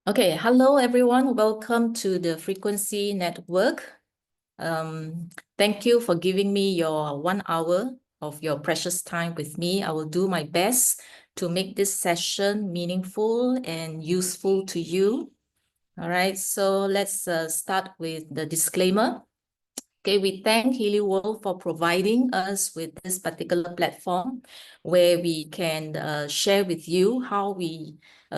Okay, hello everyone. Welcome to the Frequency Network. Thank you for giving me your 1 hour of your precious time with me. I will do my best to make this session meaningful and useful to you. All right, so let's start with the disclaimer. Okay, we thank Healy World for providing us with this particular platform where we can share with you how we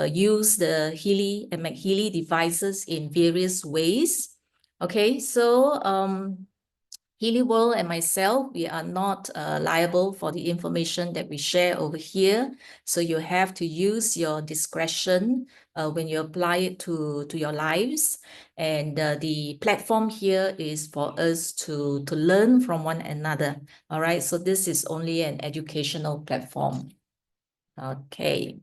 use the Healy and MagHealy devices in various ways. Okay, so Healy World and myself, we are not liable for the information that we share over here. So you have to use your discretion when you apply it to your lives. And the platform here is for us to learn from one another. All right, so this is only an educational platform. Okay,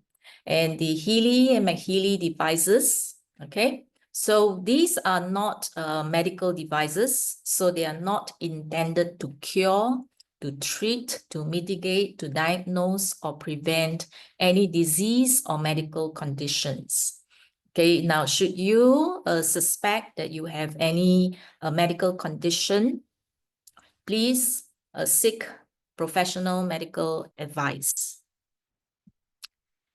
and the Healy and MagHealy devices, okay? So these are not medical devices, so they are not intended to cure, to treat, to mitigate, to diagnose or prevent any disease or medical conditions. Okay, now should you suspect that you have any medical condition, please seek professional medical advice.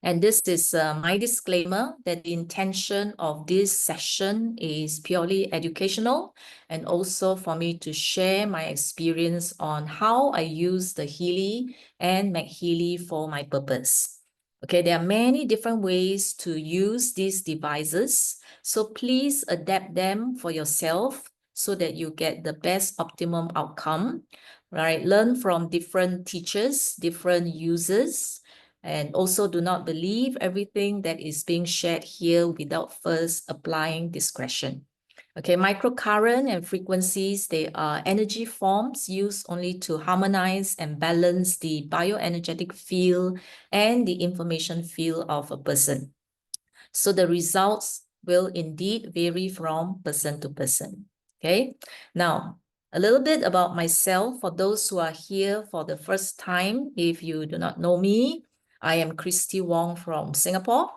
And this is my disclaimer that the intention of this session is purely educational and also for me to share my experience on how I use the Healy and MagHealy for my purpose. Okay, there are many different ways to use these devices, so please adapt them for yourself so that you get the best optimum outcome, right? Learn from different teachers, different users, and also do not believe everything that is being shared here without first applying discretion. Okay, microcurrent and frequencies, they are energy forms used only to harmonize and balance the bioenergetic field and the information field of a person. So the results will indeed vary from person to person. Okay, now a little bit about myself for those who are here for the first time. If you do not know me, I am Christi Wong from Singapore.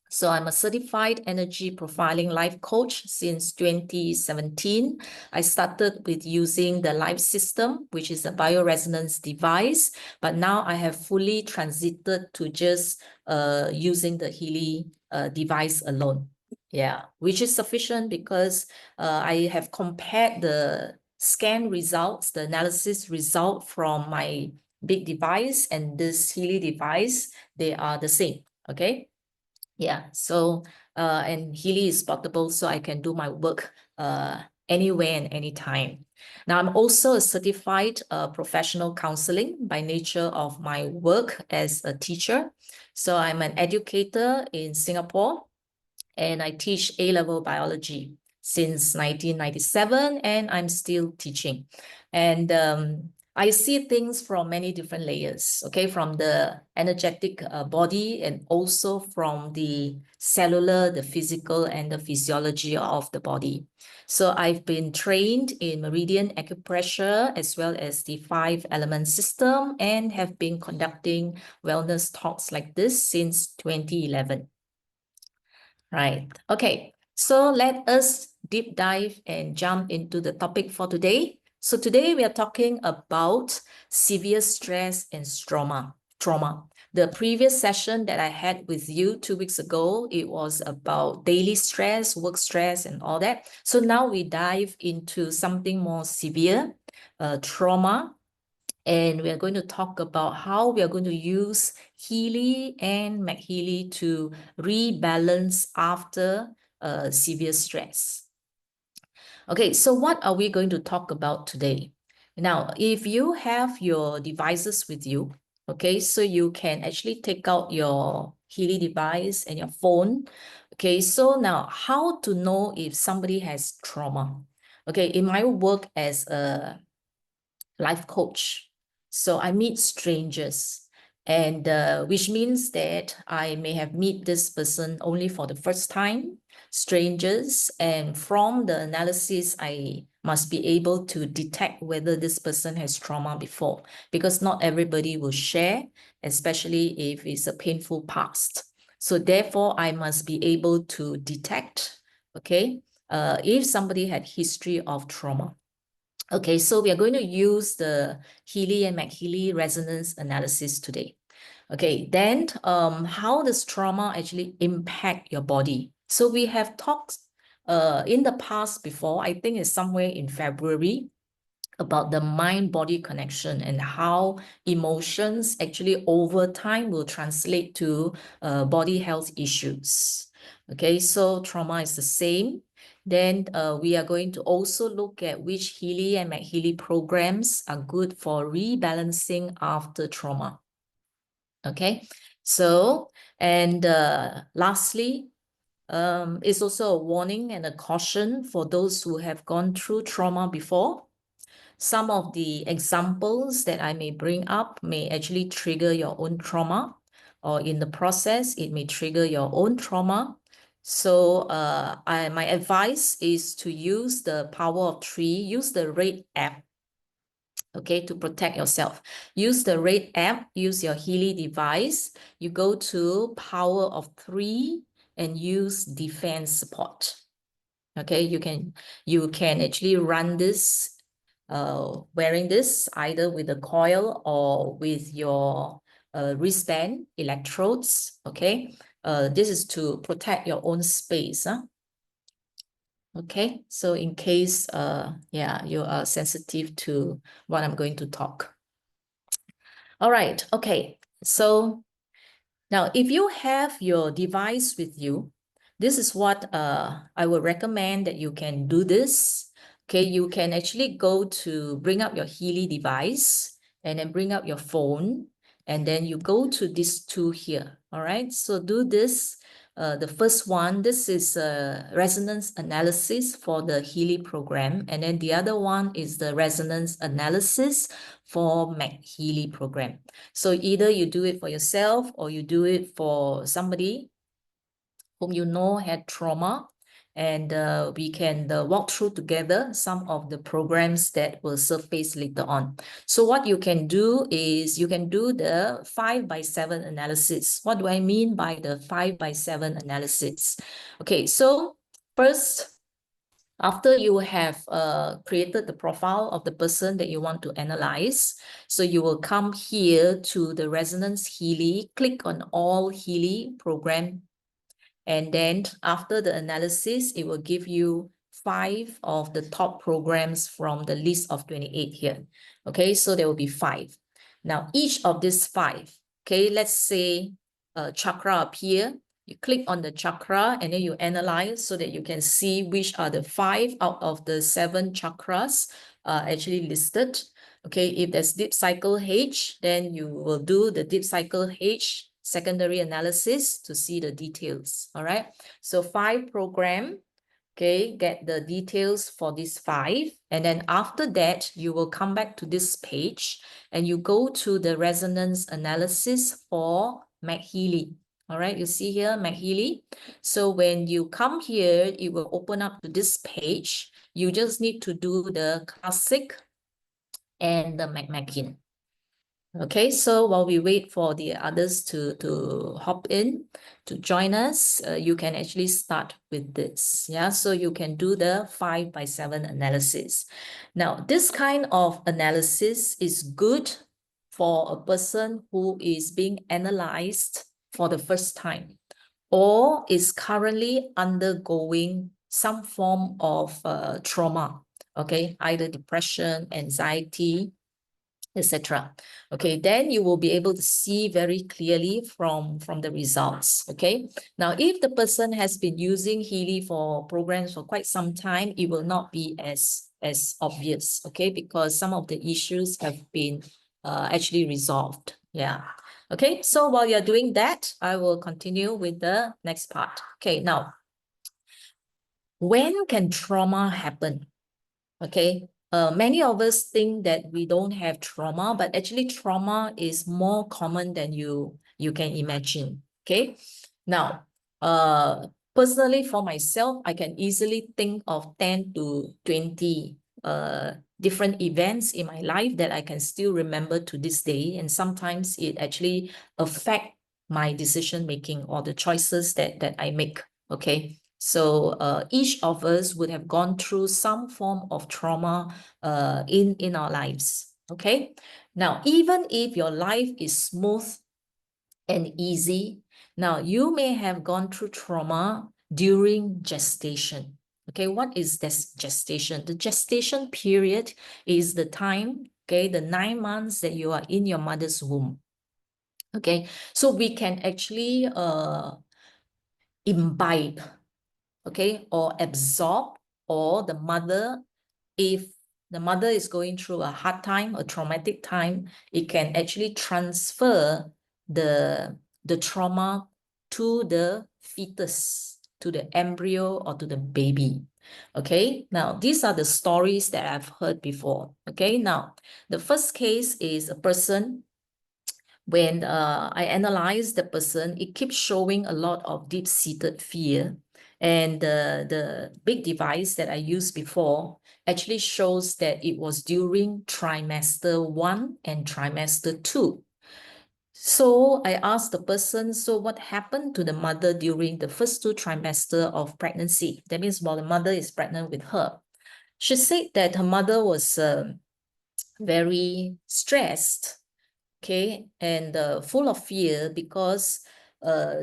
So I'm a certified energy profiling life coach since 2017. I started with using the Life System, which is a bioresonance device, but now I have fully transited to just using the Healy device alone. Yeah, which is sufficient because I have compared the scan results, the analysis result from my big device and this Healy device, they are the same, okay? Yeah, so and Healy is portable, so I can do my work anywhere and anytime. Now, I'm also a certified professional counseling by nature of my work as a teacher. So I'm an educator in Singapore, and I teach A-level biology since 1997, and I'm still teaching. And I see things from many different layers, okay, from the energetic body and also from the cellular, the physical, and the physiology of the body. So I've been trained in meridian acupressure as well as the 5-element system and have been conducting wellness talks like this since 2011. Right. Okay. So let us deep dive and jump into the topic for today. So today we are talking about severe stress and trauma. The previous session that I had with you 2 weeks ago, it was about daily stress, work stress, and all that. So now we dive into something more severe, trauma. And we are going to talk about how we are going to use Healy and MagHealy to rebalance after severe stress. Okay, so what are we going to talk about today? Now, if you have your devices with you, okay, so you can actually take out your Healy device and your phone. Okay, so now how to know if somebody has trauma? Okay, in my work as a life coach, so I meet strangers, and which means that I may have met this person only for the first time, strangers, and from the analysis, I must be able to detect whether this person has trauma before, because not everybody will share, especially if it's a painful past. So therefore, I must be able to detect, okay, if somebody had history of trauma. Okay, so we are going to use the Healy and MagHealy resonance analysis today. Okay, then how does trauma actually impact your body? So we have talked in the past before, I think it's somewhere in February, about the mind-body connection and how emotions actually over time will translate to body health issues. Okay, so trauma is the same. Then we are going to also look at which Healy and MagHealy programs are good for rebalancing after trauma. Okay, so, and lastly, it's also a warning and a caution for those who have gone through trauma before. Some of the examples that I may bring up may actually trigger your own trauma, or in the process, it may trigger your own trauma. So my advice is to use the power of 3, use the RAID app, okay, to protect yourself. Use the RAID app, use your Healy device. You go to power of 3 and use defense support. Okay, you can actually run this wearing this either with a coil or with your wristband electrodes. Okay, this is to protect your own space. Huh? Okay, so in case yeah, you are sensitive to what I'm going to talk. All right, okay, so now if you have your device with you, this is what I would recommend that you can do this. Okay, you can actually go to bring up your Healy device and then bring up your phone, and then you go to this tool here. All right, so do this. The first one, this is a resonance analysis for the Healy program. And then the other one is the resonance analysis for MagHealy program. So either you do it for yourself or you do it for somebody whom you know had trauma, and we can walk through together some of the programs that will surface later on. So what you can do is you can do the 5x7 analysis. What do I mean by the 5x7 analysis? Okay, so first, after you have created the profile of the person that you want to analyze, so you will come here to the Resonance Healy, click on All Healy Program, and then after the analysis, it will give you 5 of the top programs from the list of 28 here. Okay, so there will be 5. Now, each of these 5, okay, let's say chakra up here. You click on the chakra and then you analyze so that you can see which are the 5 out of the 7 chakras actually listed. Okay, if there's deep cycle H, then you will do the deep cycle H secondary analysis to see the details. All right, so 5 program, okay, get the details for these 5, and then after that you will come back to this page and you go to the resonance analysis for MagHealy. All right, you see here MagHealy. So when you come here, it will open up to this page. You just need to do the classic and the MagMagin. Okay, so while we wait for the others to hop in, to join us, you can actually start with this. Yeah, so you can do the 5x7 analysis. Now, this kind of analysis is good for a person who is being analyzed for the first time or is currently undergoing some form of trauma. Okay, either depression, anxiety, etc. Okay, then you will be able to see very clearly from the results. Okay, now if the person has been using Healy for programs for quite some time, it will not be as obvious. Okay, because some of the issues have been actually resolved. Yeah. Okay, so while you're doing that, I will continue with the next part. Okay, now, when can trauma happen? Okay, many of us think that we don't have trauma, but actually trauma is more common than you can imagine. Okay, now, personally for myself, I can easily think of 10 to 20 different events in my life that I can still remember to this day, and sometimes it actually affects my decision making or the choices that I make. Okay. So each of us would have gone through some form of trauma in our lives. Okay. Now, even if your life is smooth and easy, now you may have gone through trauma during gestation. Okay, what is this gestation? The gestation period is the time, okay, the 9 months that you are in your mother's womb. Okay, so we can actually imbibe, okay, or absorb, or the mother, if the mother is going through a hard time, a traumatic time, it can actually transfer the trauma to the fetus, to the embryo, or to the baby. Okay, now these are the stories that I've heard before. Okay, now the first case is a person. When I analyze the person, it keeps showing a lot of deep-seated fear. And the big device that I used before actually shows that it was during trimester 1 and trimester 2. So I asked the person, so what happened to the mother during the first 2 trimesters of pregnancy? That means while the mother is pregnant with her. She said that her mother was very stressed, okay, and full of fear because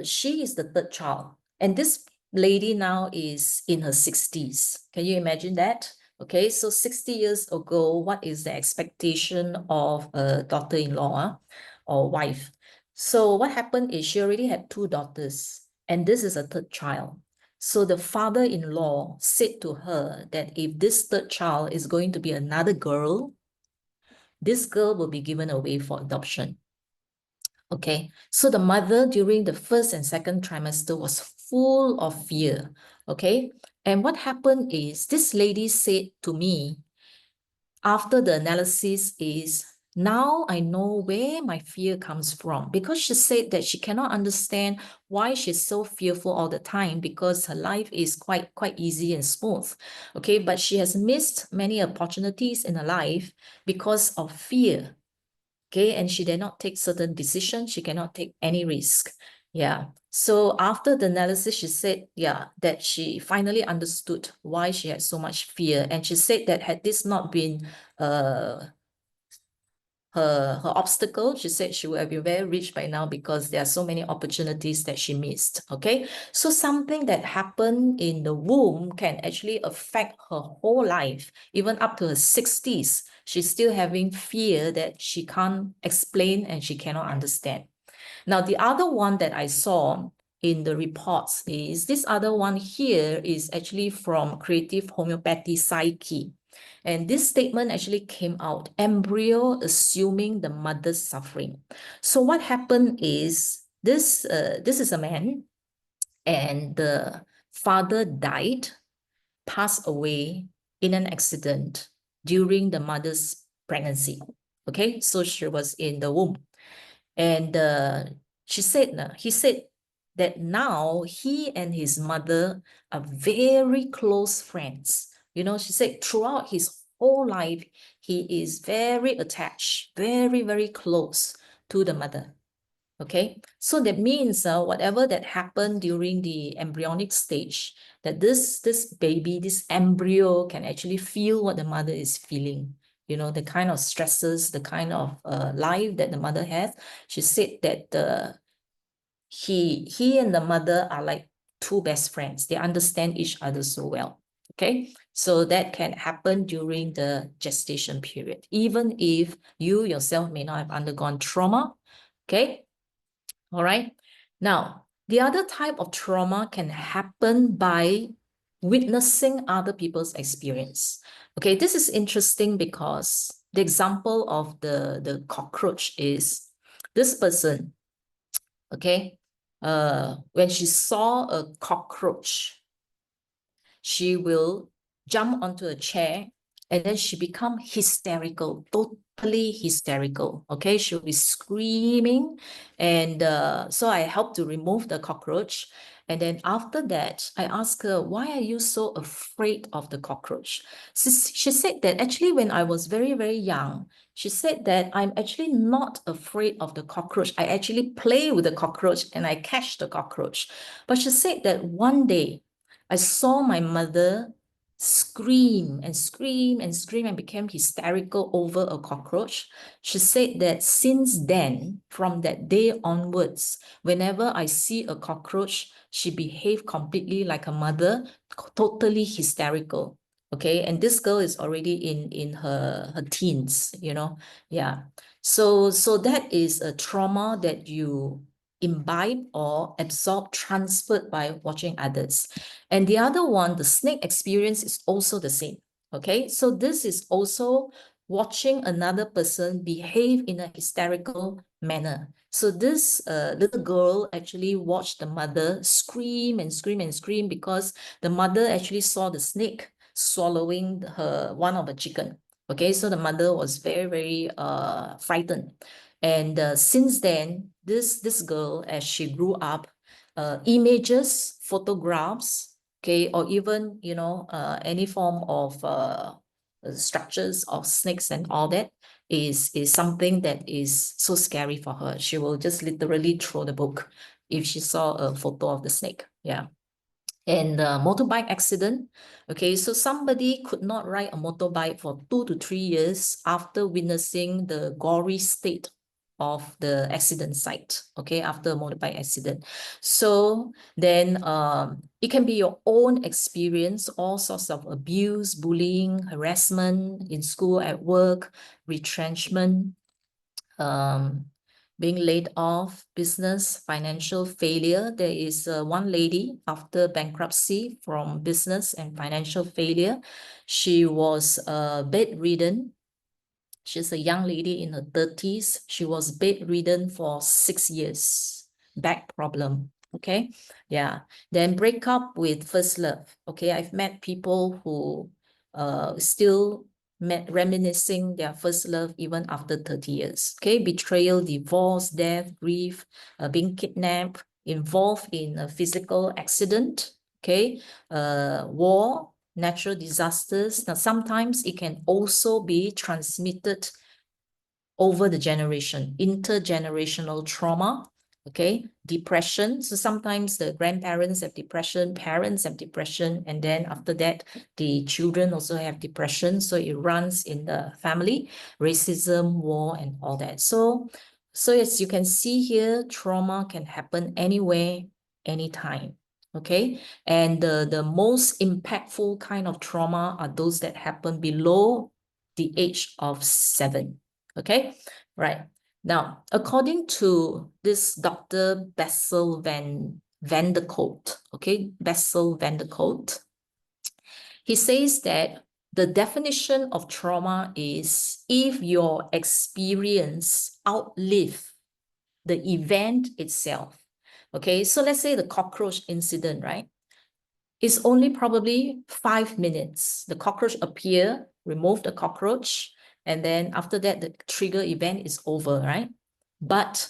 she is the 3rd child. And this lady now is in her 60s. Can you imagine that? Okay, so 60 years ago, what is the expectation of a daughter-in-law or wife? So what happened is she already had 2 daughters, and this is a 3rd child. So the father-in-law said to her that if this 3rd child is going to be another girl, this girl will be given away for adoption. Okay, so the mother during the 1st and 2nd trimester was full of fear. Okay, and what happened is this lady said to me after the analysis is, now I know where my fear comes from, because she said that she cannot understand why she's so fearful all the time, because her life is quite easy and smooth. Okay, but she has missed many opportunities in her life because of fear. Okay, and she did not take certain decisions. She cannot take any risk. Yeah. So after the analysis, she said, yeah, that she finally understood why she had so much fear. And she said that had this not been her obstacle, she said she would have been very rich by now because there are so many opportunities that she missed. Okay, so something that happened in the womb can actually affect her whole life, even up to her 60s. She's still having fear that she can't explain and she cannot understand. Now, the other one that I saw in the reports is this other one here is actually from Creative Homeopathy Psyche. And this statement actually came out, embryo assuming the mother's suffering. So what happened is this is a man, and the father died, passed away in an accident during the mother's pregnancy. Okay, so she was in the womb. And he said that now he and his mother are very close friends. You know, she said throughout his whole life, he is very attached, very close to the mother. Okay, so that means whatever that happened during the embryonic stage, that this baby, this embryo can actually feel what the mother is feeling. You know, the kind of stresses, the kind of life that the mother has. She said that he and the mother are like 2 best friends. They understand each other so well. Okay, so that can happen during the gestation period, even if you yourself may not have undergone trauma. Okay. All right. Now, the other type of trauma can happen by witnessing other people's experience. Okay, this is interesting because the example of the cockroach is this person, okay, when she saw a cockroach, she will jump onto a chair and then she become hysterical, totally hysterical. Okay, she'll be screaming. And so I helped to remove the cockroach. And then after that, I asked her, why are you so afraid of the cockroach? She said that actually when I was very, very young, she said that I'm actually not afraid of the cockroach. I actually play with the cockroach and I catch the cockroach. But she said that one day I saw my mother scream and scream and scream and became hysterical over a cockroach. She said that since then, from that day onwards, whenever I see a cockroach, she behaved completely like a mother, totally hysterical. Okay, and this girl is already in her teens, you know. Yeah. So that is a trauma that you imbibe or absorb, transferred by watching others. And the other one, the snake experience, is also the same. Okay, so this is also watching another person behave in a hysterical manner. So this little girl actually watched the mother scream and scream and scream because the mother actually saw the snake swallowing one of the chicken. Okay, so the mother was very, very frightened. And since then, this girl, as she grew up, images, photographs, okay, or even, you know, any form of structures of snakes and all that is something that is so scary for her. She will just literally throw the book if she saw a photo of the snake. Yeah. And the motorbike accident, okay, so somebody could not ride a motorbike for 2 to 3 years after witnessing the gory state of the accident site, okay, after a motorbike accident. So then it can be your own experience, all sorts of abuse, bullying, harassment in school, at work, retrenchment, being laid off, business, financial failure. There is one lady after bankruptcy from business and financial failure. She was bedridden. She's a young lady in her 30s. She was bedridden for 6 years. Back problem. Okay. Yeah. Then break up with first love. Okay. I've met people who still reminiscing their first love even after 30 years. Okay. Betrayal, divorce, death, grief, being kidnapped, involved in a physical accident. Okay. War, natural disasters. Now, sometimes it can also be transmitted over the generation, intergenerational trauma, okay, depression. So sometimes the grandparents have depression, parents have depression, and then after that, the children also have depression. So it runs in the family, racism, war, and all that. So as you can see here, trauma can happen anywhere, anytime. Okay, and the most impactful kind of trauma are those that happen below the age of 7. Okay, right. Now, according to this Dr. Bessel van der Kolk, okay, Bessel van der Kolk, he says that the definition of trauma is if your experience outlive the event itself. Okay, so let's say the cockroach incident, right? It's only probably 5 minutes. The cockroach appear, remove the cockroach, and then after that, the trigger event is over, right? But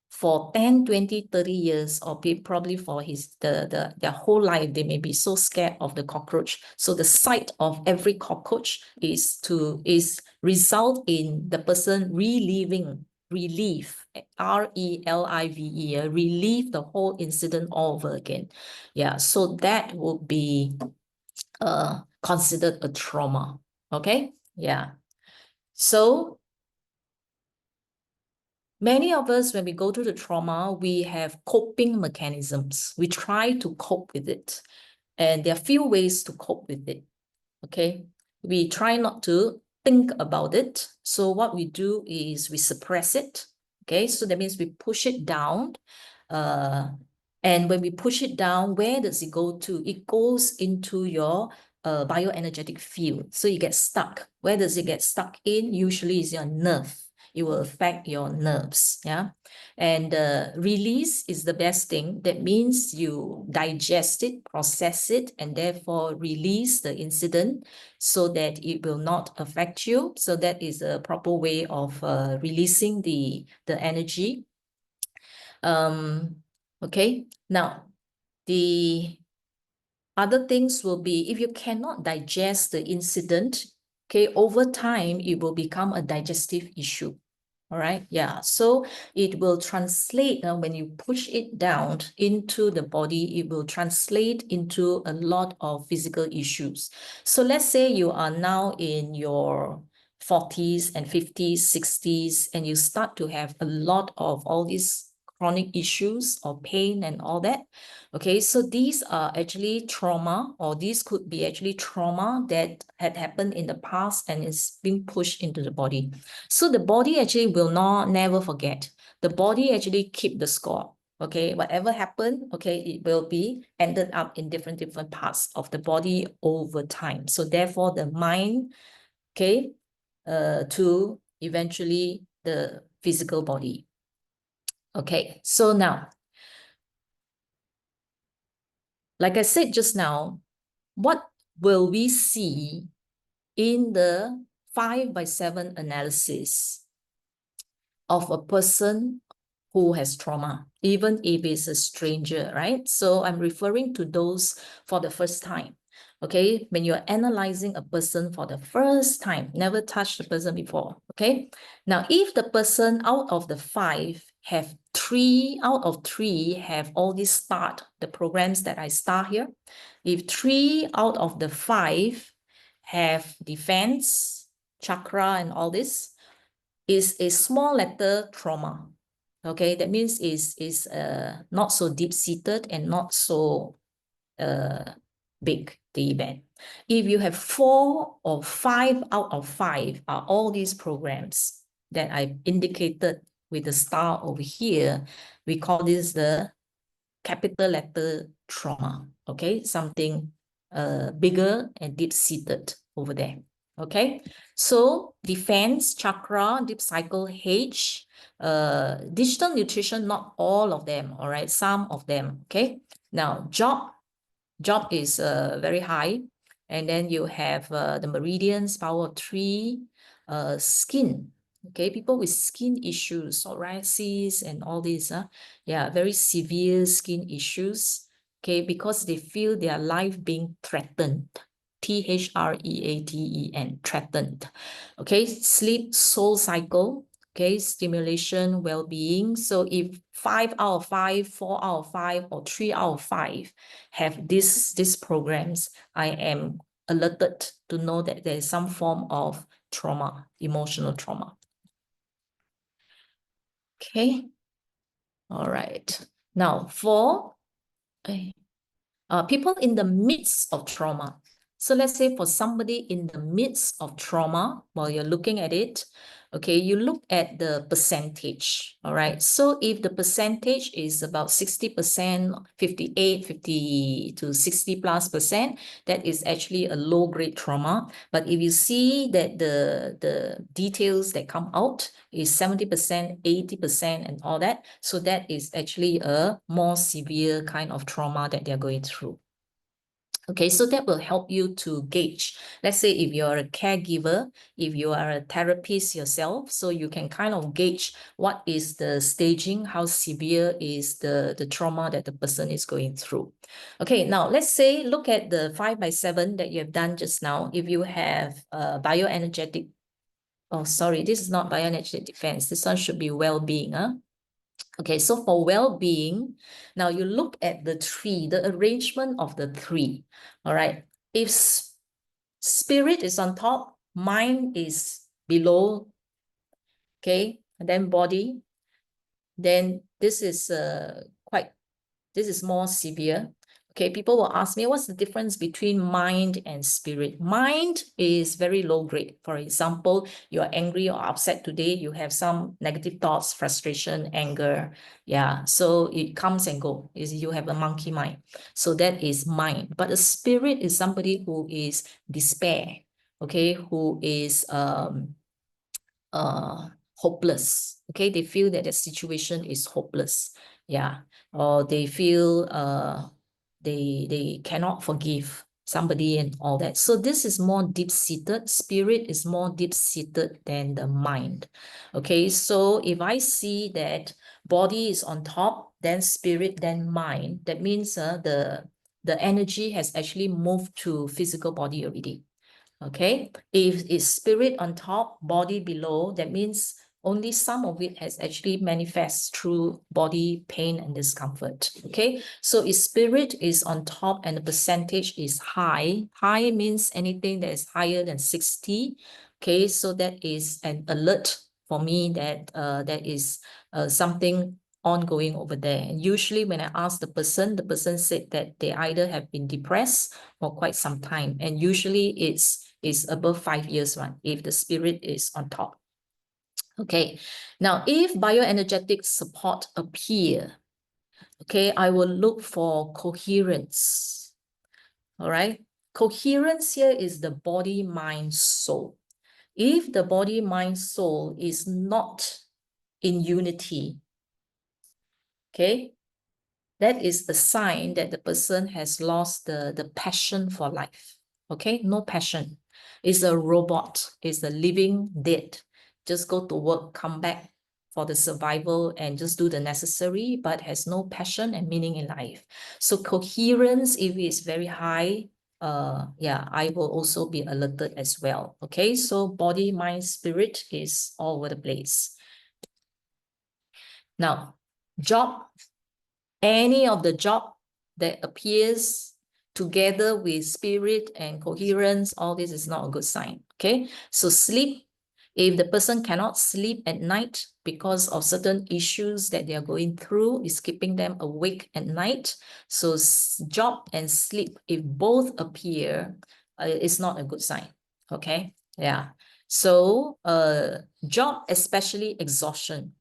for 10, 20, 30 years, or probably for their whole life, they may be so scared of the cockroach. So the sight of every cockroach is result in the person relive, R-E-L-I-V-E, relive the whole incident all over again. Yeah, so that would be considered a trauma. Okay, yeah. So many of us, when we go through the trauma, we have coping mechanisms. We try to cope with it. And there are few ways to cope with it. Okay, we try not to think about it. So what we do is we suppress it. Okay, so that means we push it down. And when we push it down, where does it go to? It goes into your bioenergetic field. So you get stuck. Where does it get stuck in? Usually is your nerve. It will affect your nerves. Yeah. And release is the best thing. That means you digest it, process it, and therefore release the incident so that it will not affect you. So that is a proper way of releasing the energy. Okay, now The other things will be, if you cannot digest the incident, okay, over time, it will become a digestive issue. All right, yeah, so it will translate when you push it down into the body, it will translate into a lot of physical issues. So let's say you are now in your 40s and 50s, 60s, and you start to have a lot of all these chronic issues or pain and all that. Okay, so these are actually trauma, or these could be actually trauma that had happened in the past and is being pushed into the body. So the body actually will never forget. The body actually keep the score. Okay, whatever happened, okay, it will be ended up in different parts of the body over time. So therefore, the mind, okay, to eventually the physical body. Okay, so now, like I said just now, what will we see in the 5x7 analysis of a person who has trauma, even if it's a stranger, right? So I'm referring to those for the first time. Okay, when you're analyzing a person for the first time, never touched the person before. Okay, now if the person out of the 5 have 3 out of 3 have all these the programs that I start here, if 3 out of the 5 have defense, chakra, and all this, is a small letter trauma. Okay, that means is not so deep-seated and not so big, the event. If you have 4 or 5 out of 5 are all these programs that I indicated with the star over here, we call this the capital letter trauma. Okay, something bigger and deep-seated over there. Okay, so defense, chakra, deep cycle, H, digital nutrition, not all of them, all right, some of them. Okay, now job is very high, and then you have the meridians, power of 3, skin. Okay, people with skin issues, psoriasis and all these, yeah, very severe skin issues. Okay, because they feel their life being threatened. THREATEN, threatened. Okay, sleep, soul cycle. Okay, stimulation, well-being. So if 5 out of 5, 4 out of 5, or 3 out of 5 have these programs, I am alerted to know that there is some form of trauma, emotional trauma. Okay. All right. Now, for people in the midst of trauma. So let's say for somebody in the midst of trauma, while you're looking at it, okay, you look at the percentage, all right? So if the percentage is about 60%, 58, 50 to 60+%, that is actually a low-grade trauma. But if you see that the details that come out is 70%, 80%, and all that, so that is actually a more severe kind of trauma that they're going through. Okay, so that will help you to gauge. Let's say if you're a caregiver, if you are a therapist yourself, so you can kind of gauge what is the staging, how severe is the trauma that the person is going through. Okay, now let's say, look at the 5x7 that you have done just now. If you have bioenergetic, oh, sorry, this is not bioenergetic defense. This one should be well-being, huh? Okay, so for well-being, now you look at the 3, the arrangement of the 3, all right? If spirit is on top, mind is below, okay, and then body, then this is this is more severe. Okay, people will ask me, what's the difference between mind and spirit? Mind is very low grade. For example, you're angry or upset today, you have some negative thoughts, frustration, anger. Yeah, so it comes and goes. You have a monkey mind. So that is mind. But a spirit is somebody who is despair, okay, who is hopeless. Okay, they feel that the situation is hopeless. Yeah, or they feel they cannot forgive. somebody and all that. So this is more deep-seated. Spirit is more deep-seated than the mind. Okay, so if I see that body is on top, then spirit, then mind, that means the energy has actually moved to physical body already. Okay, if it's spirit on top, body below, that means only some of it has actually manifest through body pain and discomfort. Okay, so if spirit is on top and the percentage is high, high means anything that is higher than 60. Okay, so that is an alert for me that that is something ongoing over there. And usually when I ask the person said that they either have been depressed for quite some time, and usually it's above 5 years one if the spirit is on top. Okay, now if bioenergetic support appear, okay, I will look for coherence. All right, coherence here is the body, mind, soul. If the body, mind, soul is not in unity, okay, that is a sign that the person has lost the passion for life. Okay, no passion. It's a robot, it's a living dead. Just go to work, come back for the survival and just do the necessary, but has no passion and meaning in life. So coherence, if it's very high, yeah, I will also be alerted as well. Okay, so body, mind, spirit is all over the place. Now, job, any of the job that appears together with spirit and coherence, all this is not a good sign. Okay, so sleep, if the person cannot sleep at night because of certain issues that they are going through, is keeping them awake at night. So job and sleep, if both appear, it's not a good sign. Okay, yeah. So job, especially exhaustion.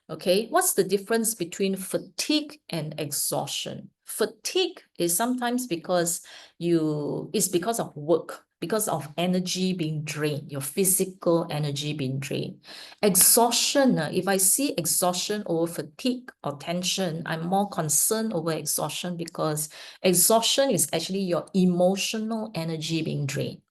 Okay, what's the difference between fatigue and exhaustion? Fatigue is sometimes because it's because of work, because of energy being drained, your physical energy being drained. Exhaustion, if I see exhaustion over fatigue or tension, I'm more concerned over exhaustion because exhaustion is actually your emotional energy being drained.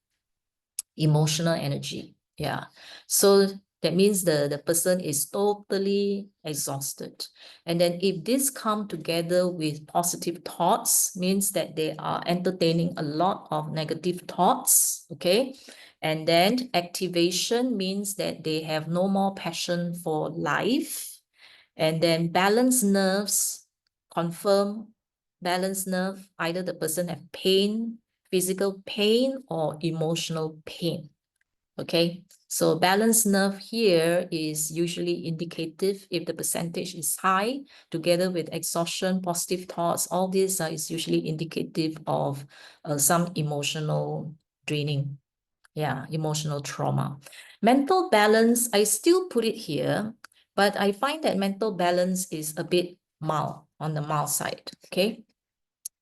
Emotional energy, yeah. So that means the person is totally exhausted. And then if this come together with positive thoughts, means that they are entertaining a lot of negative thoughts, okay? And then activation means that they have no more passion for life. And then balanced nerves, confirm balanced nerve, either the person have pain, physical pain or emotional pain. Okay, so balanced nerve here is usually indicative if the percentage is high, together with exhaustion, positive thoughts, all this is usually indicative of some emotional draining. Yeah, emotional trauma. Mental balance, I still put it here, but I find that mental balance is a bit mild, on the mild side. Okay.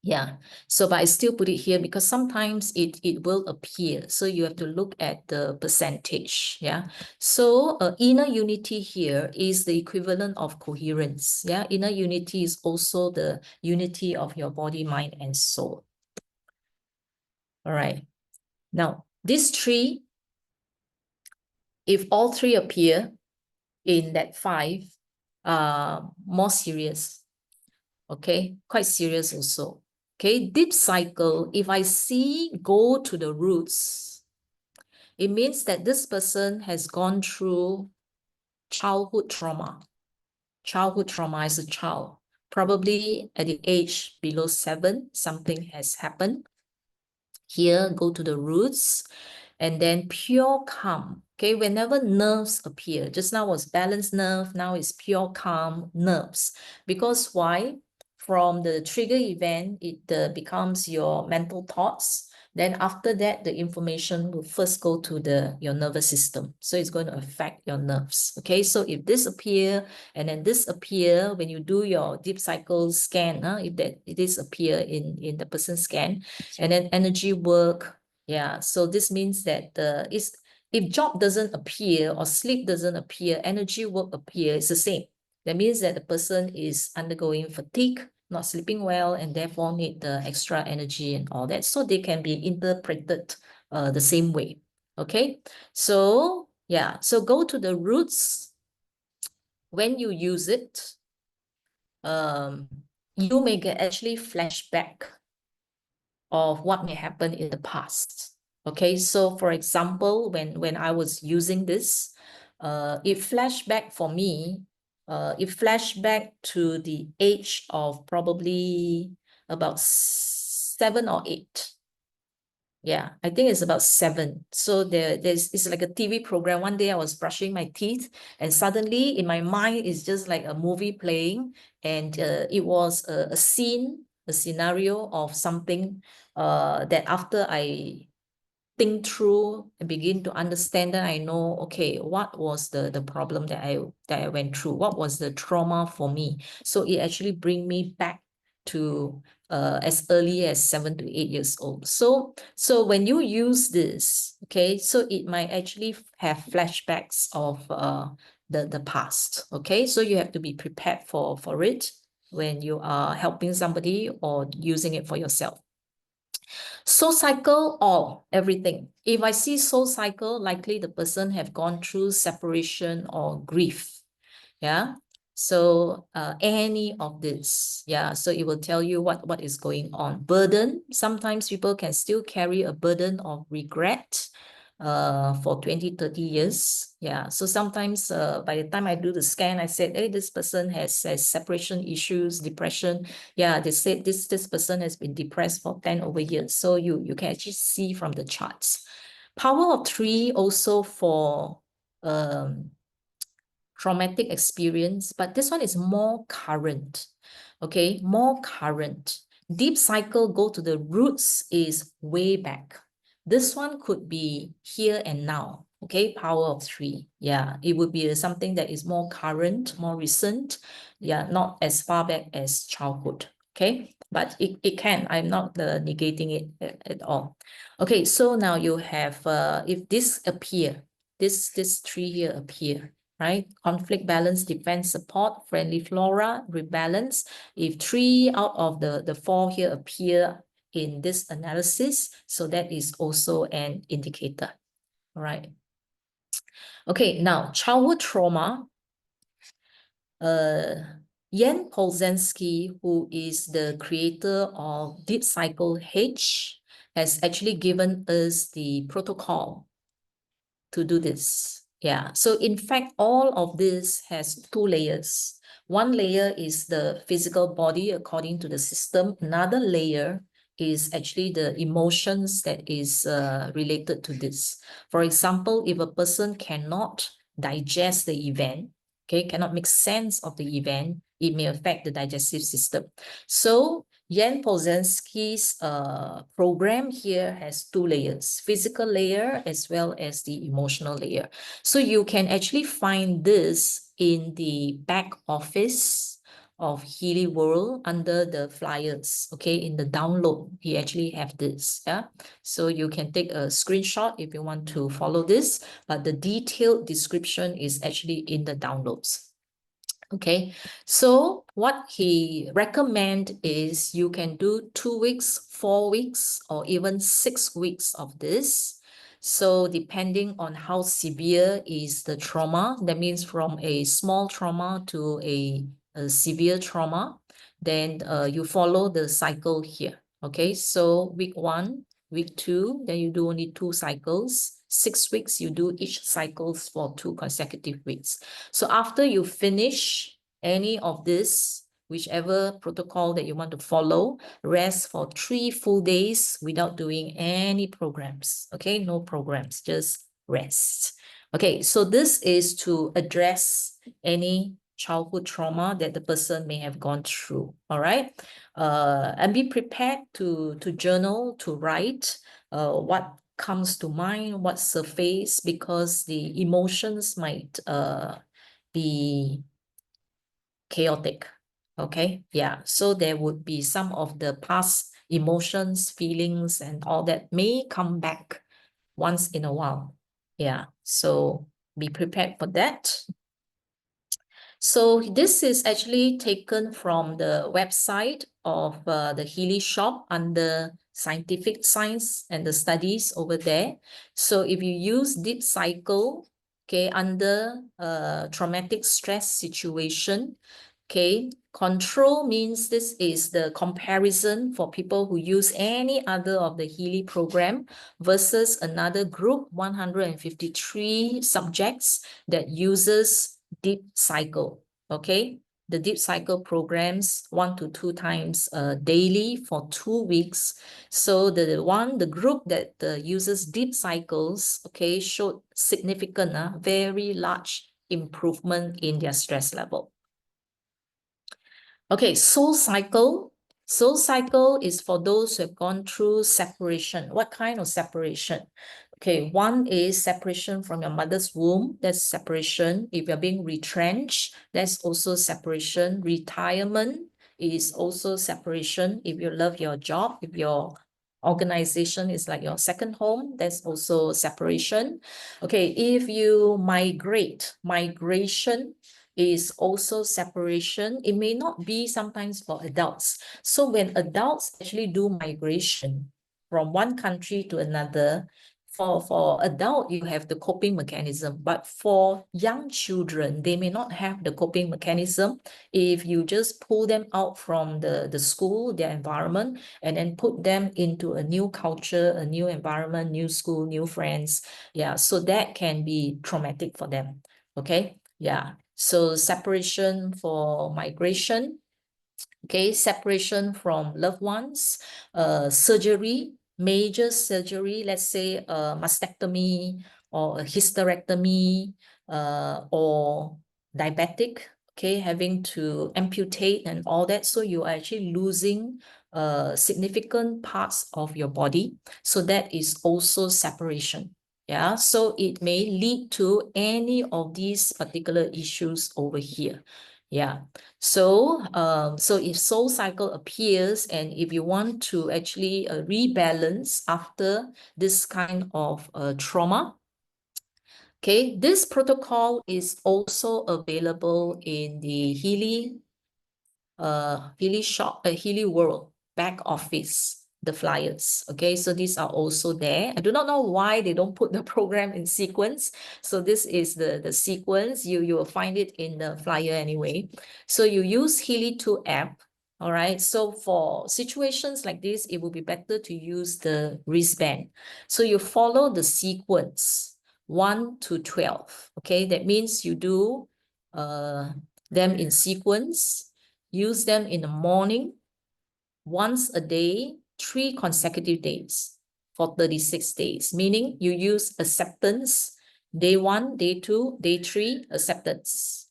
Yeah, so but I still put it here because sometimes it will appear. So you have to look at the percentage. Yeah. So inner unity here is the equivalent of coherence. Yeah. Inner unity is also the unity of your body, mind, and soul. All right. Now, these three, if all three appear in that 5, more serious. Okay, quite serious also. Okay, deep cycle, if I see go to the roots, it means that this person has gone through childhood trauma. Childhood trauma as a child. Probably at the age below 7, something has happened. Here, go to the roots. And then pure calm. Okay, whenever nerves appear, just now was balanced nerve, now it's pure calm nerves. Because why? From the trigger event, it becomes your mental thoughts. Then after that, the information will first go to your nervous system. So it's going to affect your nerves. Okay, so if this appear and then this appear, when you do your deep cycle scan, if it is appear in the person scan, and then energy work, yeah, so this means that if job doesn't appear or sleep doesn't appear, energy work appear, it's the same. That means that the person is undergoing fatigue, not sleeping well, and therefore need the extra energy and all that. So they can be interpreted the same way. Okay, so yeah, so go to the roots. When you use it, you may get actually flashback of what may happen in the past. Okay, so for example, when I was using this, it flashed back for me, it flashed back to the age of probably about 7 or 8. Yeah, I think it's about 7. So it's like a TV program. One day I was brushing my teeth, and suddenly in my mind it's just like a movie playing, and it was a scene, a scenario of something that after I think through and begin to understand, that I know, okay, what was the problem that I went through? What was the trauma for me? So it actually bring me back to as early as 7 to 8 years old. So when you use this, okay, so it might actually have flashbacks of the past. Okay, so you have to be prepared for it when you are helping somebody or using it for yourself. Soul cycle, all, everything. If I see soul cycle, likely the person have gone through separation or grief. Yeah. So any of this, yeah. So it will tell you what is going on. Burden. Sometimes people can still carry a burden of regret for 20, 30 years. Yeah. So sometimes by the time I do the scan, I said, hey, this person has separation issues, depression. Yeah, they said this person has been depressed for 10 over years. So you can actually see from the charts. Power of 3 also for traumatic experience, but this one is more current. Okay, more current. Deep cycle, go to the roots, is way back. This one could be here and now. Okay, power of 3. Yeah, it would be something that is more current, more recent. Yeah, not as far back as childhood. Okay, but it can. I'm not negating it at all. Okay, so now you have, if this appear, this 3 here appear, right? Conflict, balance, defense, support, friendly flora, rebalance. If 3 out of the 4 here appear in this analysis, so that is also an indicator, all right? Okay, now childhood trauma. Jan Polzensky, who is the creator of Deep Cycle H, has actually given us the protocol to do this. Yeah, so in fact, all of this has 2 layers. One layer is the physical body according to the system. Another layer is actually the emotions that is related to this. For example, if a person cannot digest the event, okay, cannot make sense of the event, it may affect the digestive system. So Jan Polzensky's program here has 2 layers, physical layer as well as the emotional layer. So you can actually find this in the back office of Healy World under the flyers, okay, in the download, he actually have this, yeah. So you can take a screenshot if you want to follow this, but the detailed description is actually in the downloads. Okay, so what he recommend is you can do 2 weeks, 4 weeks, or even 6 weeks of this. So depending on how severe is the trauma, that means from a small trauma to a severe trauma, then you follow the cycle here. Okay, so week 1, week 2, then you do only 2 cycles. 6 weeks, you do each cycles for 2 consecutive weeks. So after you finish any of this, whichever protocol that you want to follow, rest for 3 full days without doing any programs. Okay, no programs, just rest. Okay, so this is to address any childhood trauma that the person may have gone through. All right, and be prepared to journal, to write what comes to mind, what surface, because the emotions might be chaotic. Okay, yeah. So there would be some of the past emotions, feelings, and all that may come back once in a while. Yeah, so be prepared for that. So this is actually taken from the website of the Healy shop under scientific science and the studies over there. So if you use deep cycle, okay, under traumatic stress situation, okay, control means this is the comparison for people who use any other of the Healy program versus another group, 153 subjects that uses deep cycle, okay? The deep cycle programs 1 to 2 times daily for 2 weeks. So the group that uses deep cycles, okay, showed significant, very large improvement in their stress level. Okay, soul cycle. Soul cycle is for those who have gone through separation. What kind of separation? Okay, one is separation from your mother's womb. That's separation. If you're being retrenched, that's also separation. Retirement is also separation. If you love your job, if your organization is like your second home, that's also separation. Okay, if you migrate, migration is also separation. It may not be sometimes for adults. So when adults actually do migration from one country to another, for adult, you have the coping mechanism, but for young children, they may not have the coping mechanism. If you just pull them out from the school, their environment, and then put them into a new culture, a new environment, new school, new friends. Yeah, so that can be traumatic for them. Okay, yeah. So separation for migration, okay, separation from loved ones, surgery, major surgery, let's say a mastectomy or a hysterectomy, or diabetic, okay, having to amputate and all that. So you are actually losing significant parts of your body. So that is also separation. Yeah, so it may lead to any of these particular issues over here. Yeah. So, so if soul cycle appears and if you want to actually rebalance after this kind of trauma, okay, this protocol is also available in the Healy shop, Healy World back office, the flyers. Okay, so these are also there. I do not know why they don't put the program in sequence. So this is the sequence. You will find it in the flyer anyway. So you use Healy 2 app. All right. So for situations like this, it will be better to use the wristband. So you follow the sequence 1 to 12. Okay, that means you do them in sequence. Use them in the morning, once a day, 3 consecutive days for 36 days, meaning you use acceptance, day 1, day 2, day 3, acceptance.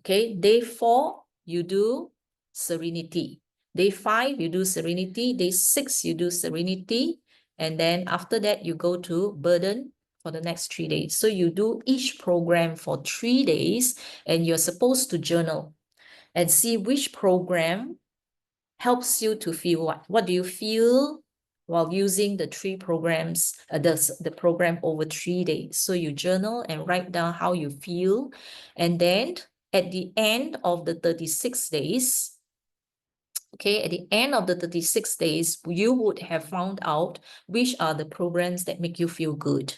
Okay, day 4, you do serenity. Day 5, you do serenity. Day 6, you do serenity. And then after that, you go to burden for the next 3 days. So you do each program for 3 days and you're supposed to journal and see which program helps you to feel what. What do you feel while using the 3 programs, the program over 3 days? So you journal and write down how you feel. And then at the end of the 36 days, okay, at the end of the 36 days, you would have found out which are the programs that make you feel good,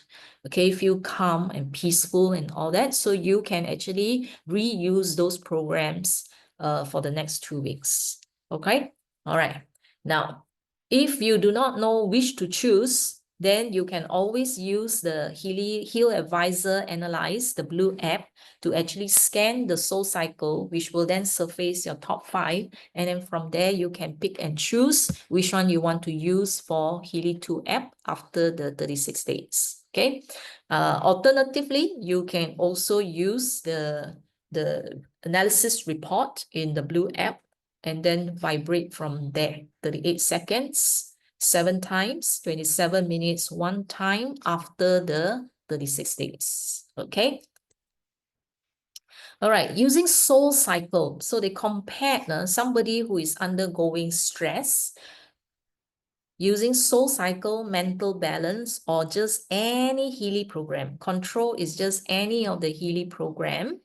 okay, feel calm and peaceful and all that. So you can actually reuse those programs for the next 2 weeks, okay? All right. Now, if you do not know which to choose, then you can always use the HealAdvisor Analyze, the blue app, to actually scan the soul cycle, which will then surface your top 5. And then from there, you can pick and choose which one you want to use for Healy 2 app after the 36 days. Okay. Alternatively, you can also use the analysis report in the blue app and then vibrate from there. 38 seconds, 7 times, 27 minutes, 1 time after the 36 days. Okay. All right, using soul cycle. So they compared somebody who is undergoing stress, using soul cycle, mental balance, or just any Healy program. Control is just any of the Healy program.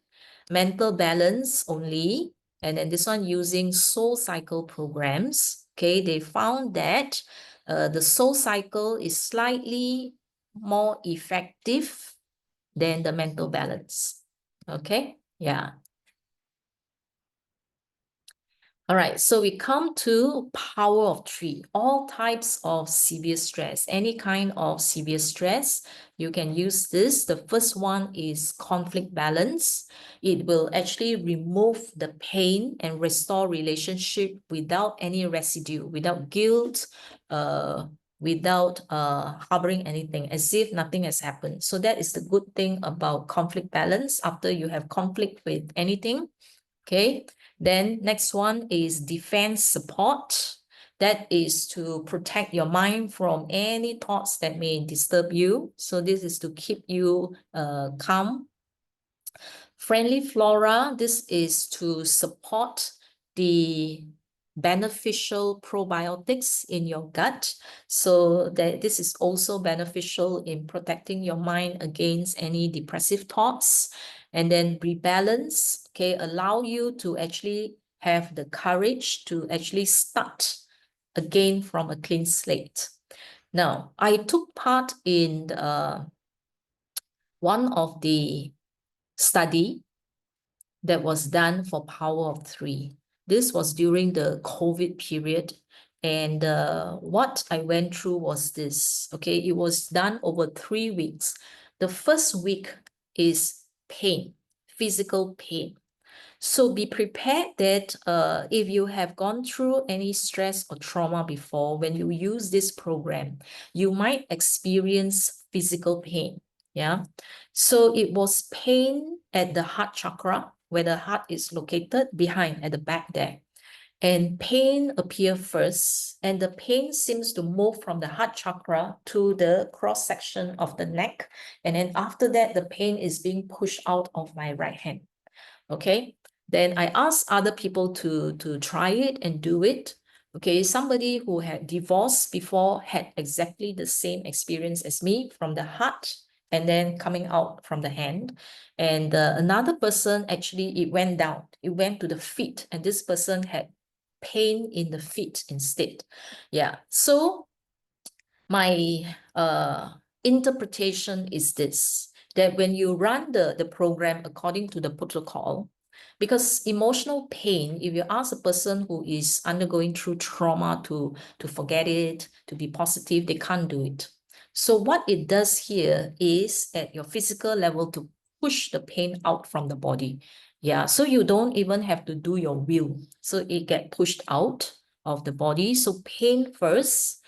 mental balance only, and then this one using soul cycle programs. Okay, they found that the soul cycle is slightly more effective than the mental balance. Okay, yeah. All right, so we come to power of three, all types of severe stress, any kind of severe stress, you can use this. The first one is conflict balance. It will actually remove the pain and restore relationship without any residue, without guilt, without harboring anything, as if nothing has happened. So that is the good thing about conflict balance. After you have conflict with anything, okay, then next one is defense support. That is to protect your mind from any thoughts that may disturb you. So this is to keep you calm. Friendly flora, this is to support the beneficial probiotics in your gut. So that this is also beneficial in protecting your mind against any depressive thoughts. And then rebalance, okay, allow you to actually have the courage to actually start again from a clean slate. Now, I took part in one of the study that was done for power of three. This was during the COVID period. And what I went through was this, okay, it was done over 3 weeks. The first week is pain, physical pain. So be prepared that if you have gone through any stress or trauma before, when you use this program, you might experience physical pain. Yeah. So it was pain at the heart chakra, where the heart is located behind at the back there. And pain appear first, and the pain seems to move from the heart chakra to the cross section of the neck. And then after that, the pain is being pushed out of my right hand. Okay, then I asked other people to try it and do it. Okay, somebody who had divorced before had exactly the same experience as me from the heart and then coming out from the hand. And another person, actually, it went down. It went to the feet, and this person had pain in the feet instead. Yeah, so my interpretation is this, that when you run the program according to the protocol, because emotional pain, if you ask a person who is undergoing through trauma to forget it, to be positive, they can't do it. So what it does here is at your physical level to push the pain out from the body. Yeah, so you don't even have to do your will. So it get pushed out of the body. So pain first,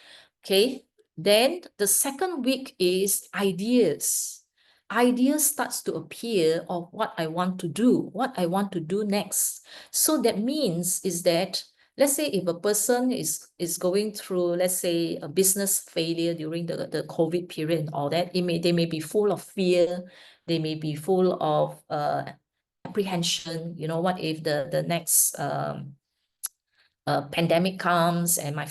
okay? Then the second week is ideas. Ideas starts to appear of what I want to do, what I want to do next. So that means is that, let's say if a person is going through, let's say, a business failure during the COVID period and all that, they may be full of fear, they may be full of apprehension. You know, what if the next pandemic comes and my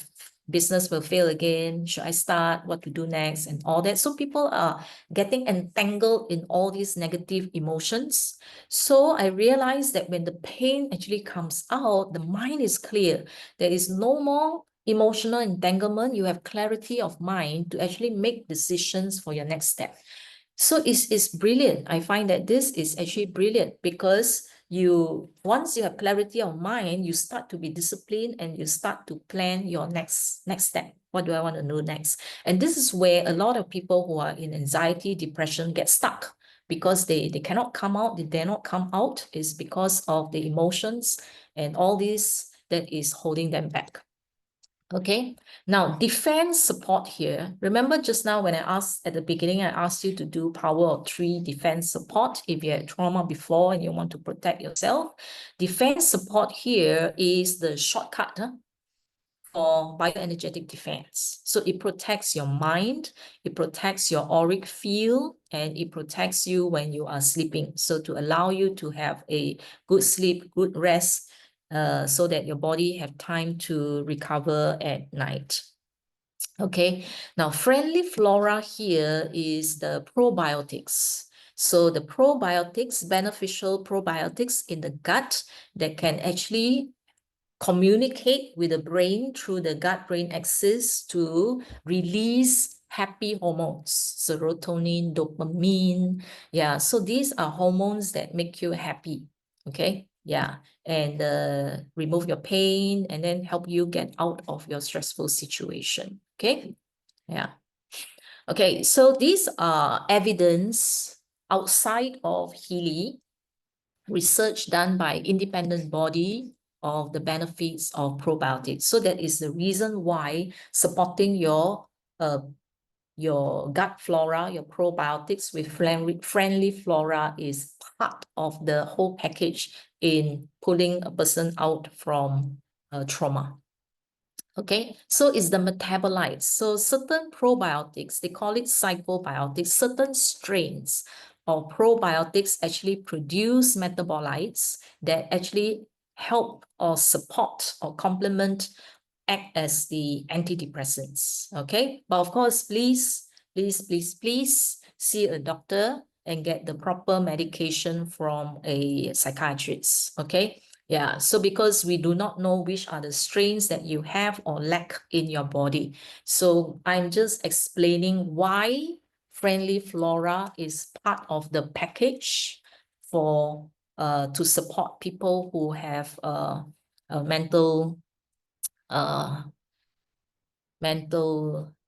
business will fail again? Should I start? What to do next? And all that. So people are getting entangled in all these negative emotions. So I realized that when the pain actually comes out, the mind is clear. There is no more emotional entanglement. You have clarity of mind to actually make decisions for your next step. So it's brilliant. I find that this is actually brilliant because once you have clarity of mind, you start to be disciplined and you start to plan your next step. What do I want to do next? And this is where a lot of people who are in anxiety, depression get stuck because they cannot come out, they dare not come out, is because of the emotions and all this that is holding them back. Okay, now defense support here. Remember just now when I asked at the beginning, I asked you to do power of three defense support if you had trauma before and you want to protect yourself. Defense support here is the shortcut for bioenergetic defense. So it protects your mind, it protects your auric field, and it protects you when you are sleeping. So to allow you to have a good sleep, good rest, so that your body have time to recover at night. Okay, now friendly flora here is the probiotics. So the probiotics, beneficial probiotics in the gut that can actually communicate with the brain through the gut-brain axis to release happy hormones, serotonin, dopamine. Yeah, so these are hormones that make you happy. Okay, yeah, and remove your pain and then help you get out of your stressful situation. Okay, yeah. Okay, so these are evidence outside of Healy, research done by independent body of the benefits of probiotics. So that is the reason why supporting your gut flora, your probiotics with friendly flora is part of the whole package in pulling a person out from trauma. Okay, so it's the metabolites. So certain probiotics, they call it psychobiotics, certain strains of probiotics actually produce metabolites that actually help or support or complement, act as the antidepressants. Okay, but of course, please see a doctor and get the proper medication from a psychiatrist. Okay. Yeah, so because we do not know which are the strains that you have or lack in your body. So I'm just explaining why friendly flora is part of the package for to support people who have mental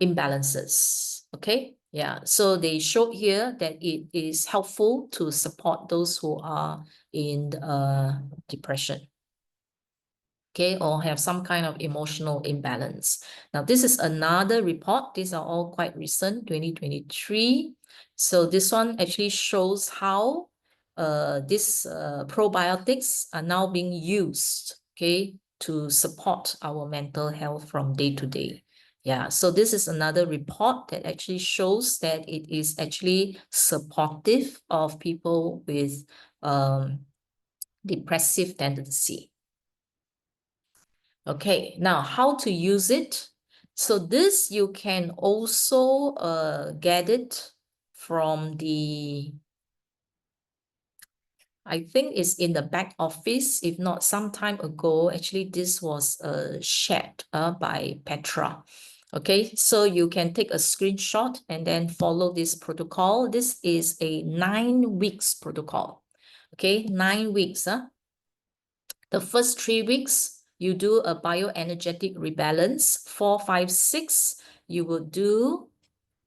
imbalances. Okay, yeah, so they showed here that it is helpful to support those who are in depression, okay, or have some kind of emotional imbalance. Now, this is another report. These are all quite recent, 2023. So this one actually shows how these probiotics are now being used, okay, to support our mental health from day to day. Yeah, so this is another report that actually shows that it is actually supportive of people with depressive tendency. Okay, now how to use it? So this you can also get it from I think it's in the back office. If not, some time ago, actually this was shared by Petra. Okay, so you can take a screenshot and then follow this protocol. This is a 9 weeks protocol. Okay, 9 weeks. The first 3 weeks, you do a bioenergetic rebalance. 4, 5, 6, you will do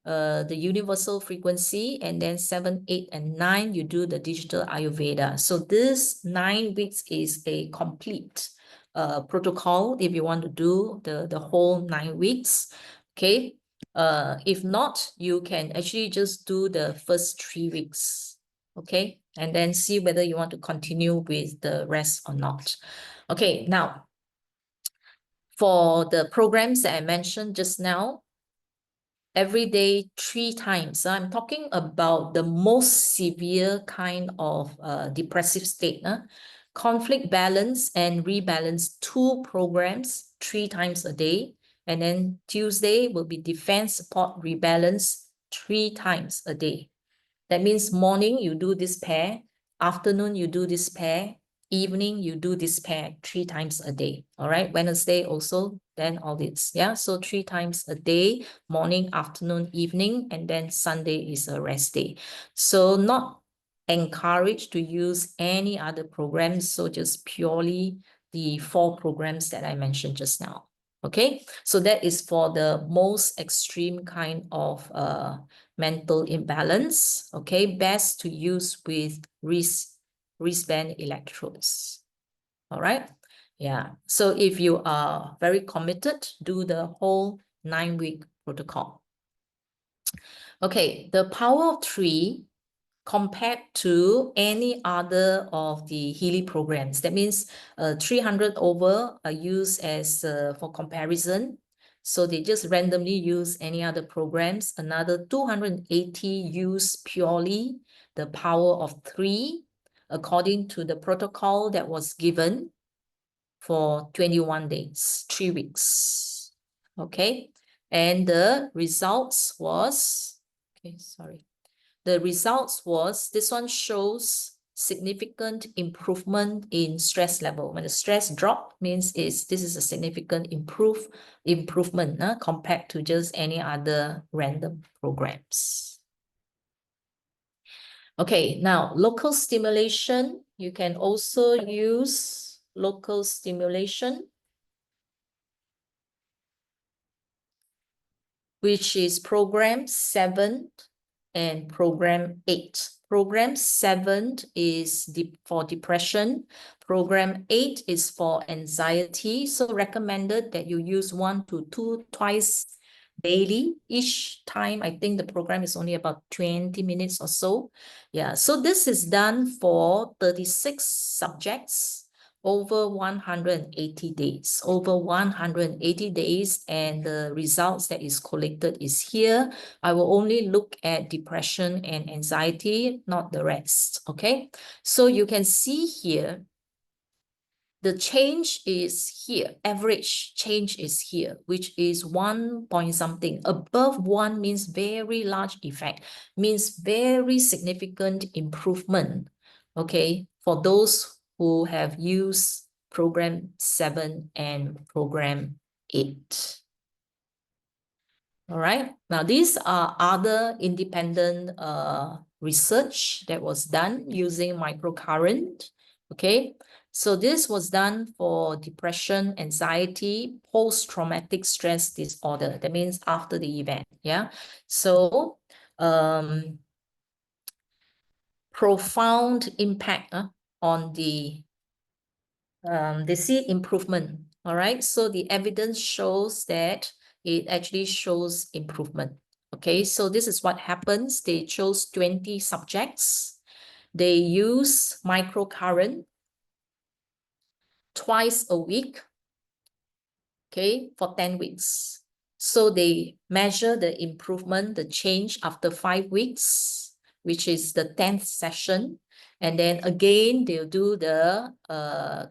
the universal frequency, and then 7, 8, and 9, you do the digital Ayurveda. So this 9 weeks is a complete protocol if you want to do the whole 9 weeks. Okay. If not, you can actually just do the first 3 weeks. Okay. And then see whether you want to continue with the rest or not. Okay. Now, for the programs that I mentioned just now, every day 3 times. So I'm talking about the most severe kind of depressive state. Conflict balance and rebalance 2 programs 3 times a day. And then Tuesday will be defense support rebalance 3 times a day. That means morning you do this pair, afternoon you do this pair, evening you do this pair 3 times a day. All right, Wednesday also, then all this. Yeah, so 3 times a day, morning, afternoon, evening, and then Sunday is a rest day. So not encouraged to use any other programs, so just purely the 4 programs that I mentioned just now. Okay, so that is for the most extreme kind of mental imbalance. Okay, best to use with wristband electrodes. All right, yeah. So if you are very committed, do the whole 9-week protocol. Okay, the power of 3 compared to any other of the Healy programs. That means 300 over are used as for comparison. So they just randomly use any other programs. Another 280 use purely the power of 3 according to the protocol that was given for 21 days, 3 weeks. Okay, and the results was, okay, sorry. the results was, this one shows significant improvement in stress level. When the stress drop, means this is a significant improvement compared to just any other random programs. Okay, now local stimulation. You can also use local stimulation, which is program 7 and program 8. Program 7 is for depression. Program 8 is for anxiety. So recommended that you use 1 to 2 twice daily. Each time, I think the program is only about 20 minutes or so. Yeah, so this is done for 36 subjects over 180 days, and the results that is collected is here. I will only look at depression and anxiety, not the rest, okay? So you can see here, the change is here, average change is here, which is 1 point something. Above 1 means very large effect, means very significant improvement, okay, for those who have used program 7 and program 8. All right, now these are other independent research that was done using microcurrent, okay? So this was done for depression, anxiety, post-traumatic stress disorder. That means after the event, yeah? So profound impact on the, they see improvement, all right? So the evidence shows that it actually shows improvement, okay? So this is what happens. They chose 20 subjects. They use microcurrent twice a week, okay, for 10 weeks. So they measure the improvement, the change after 5 weeks, which is the 10th session. And then again, they'll do the,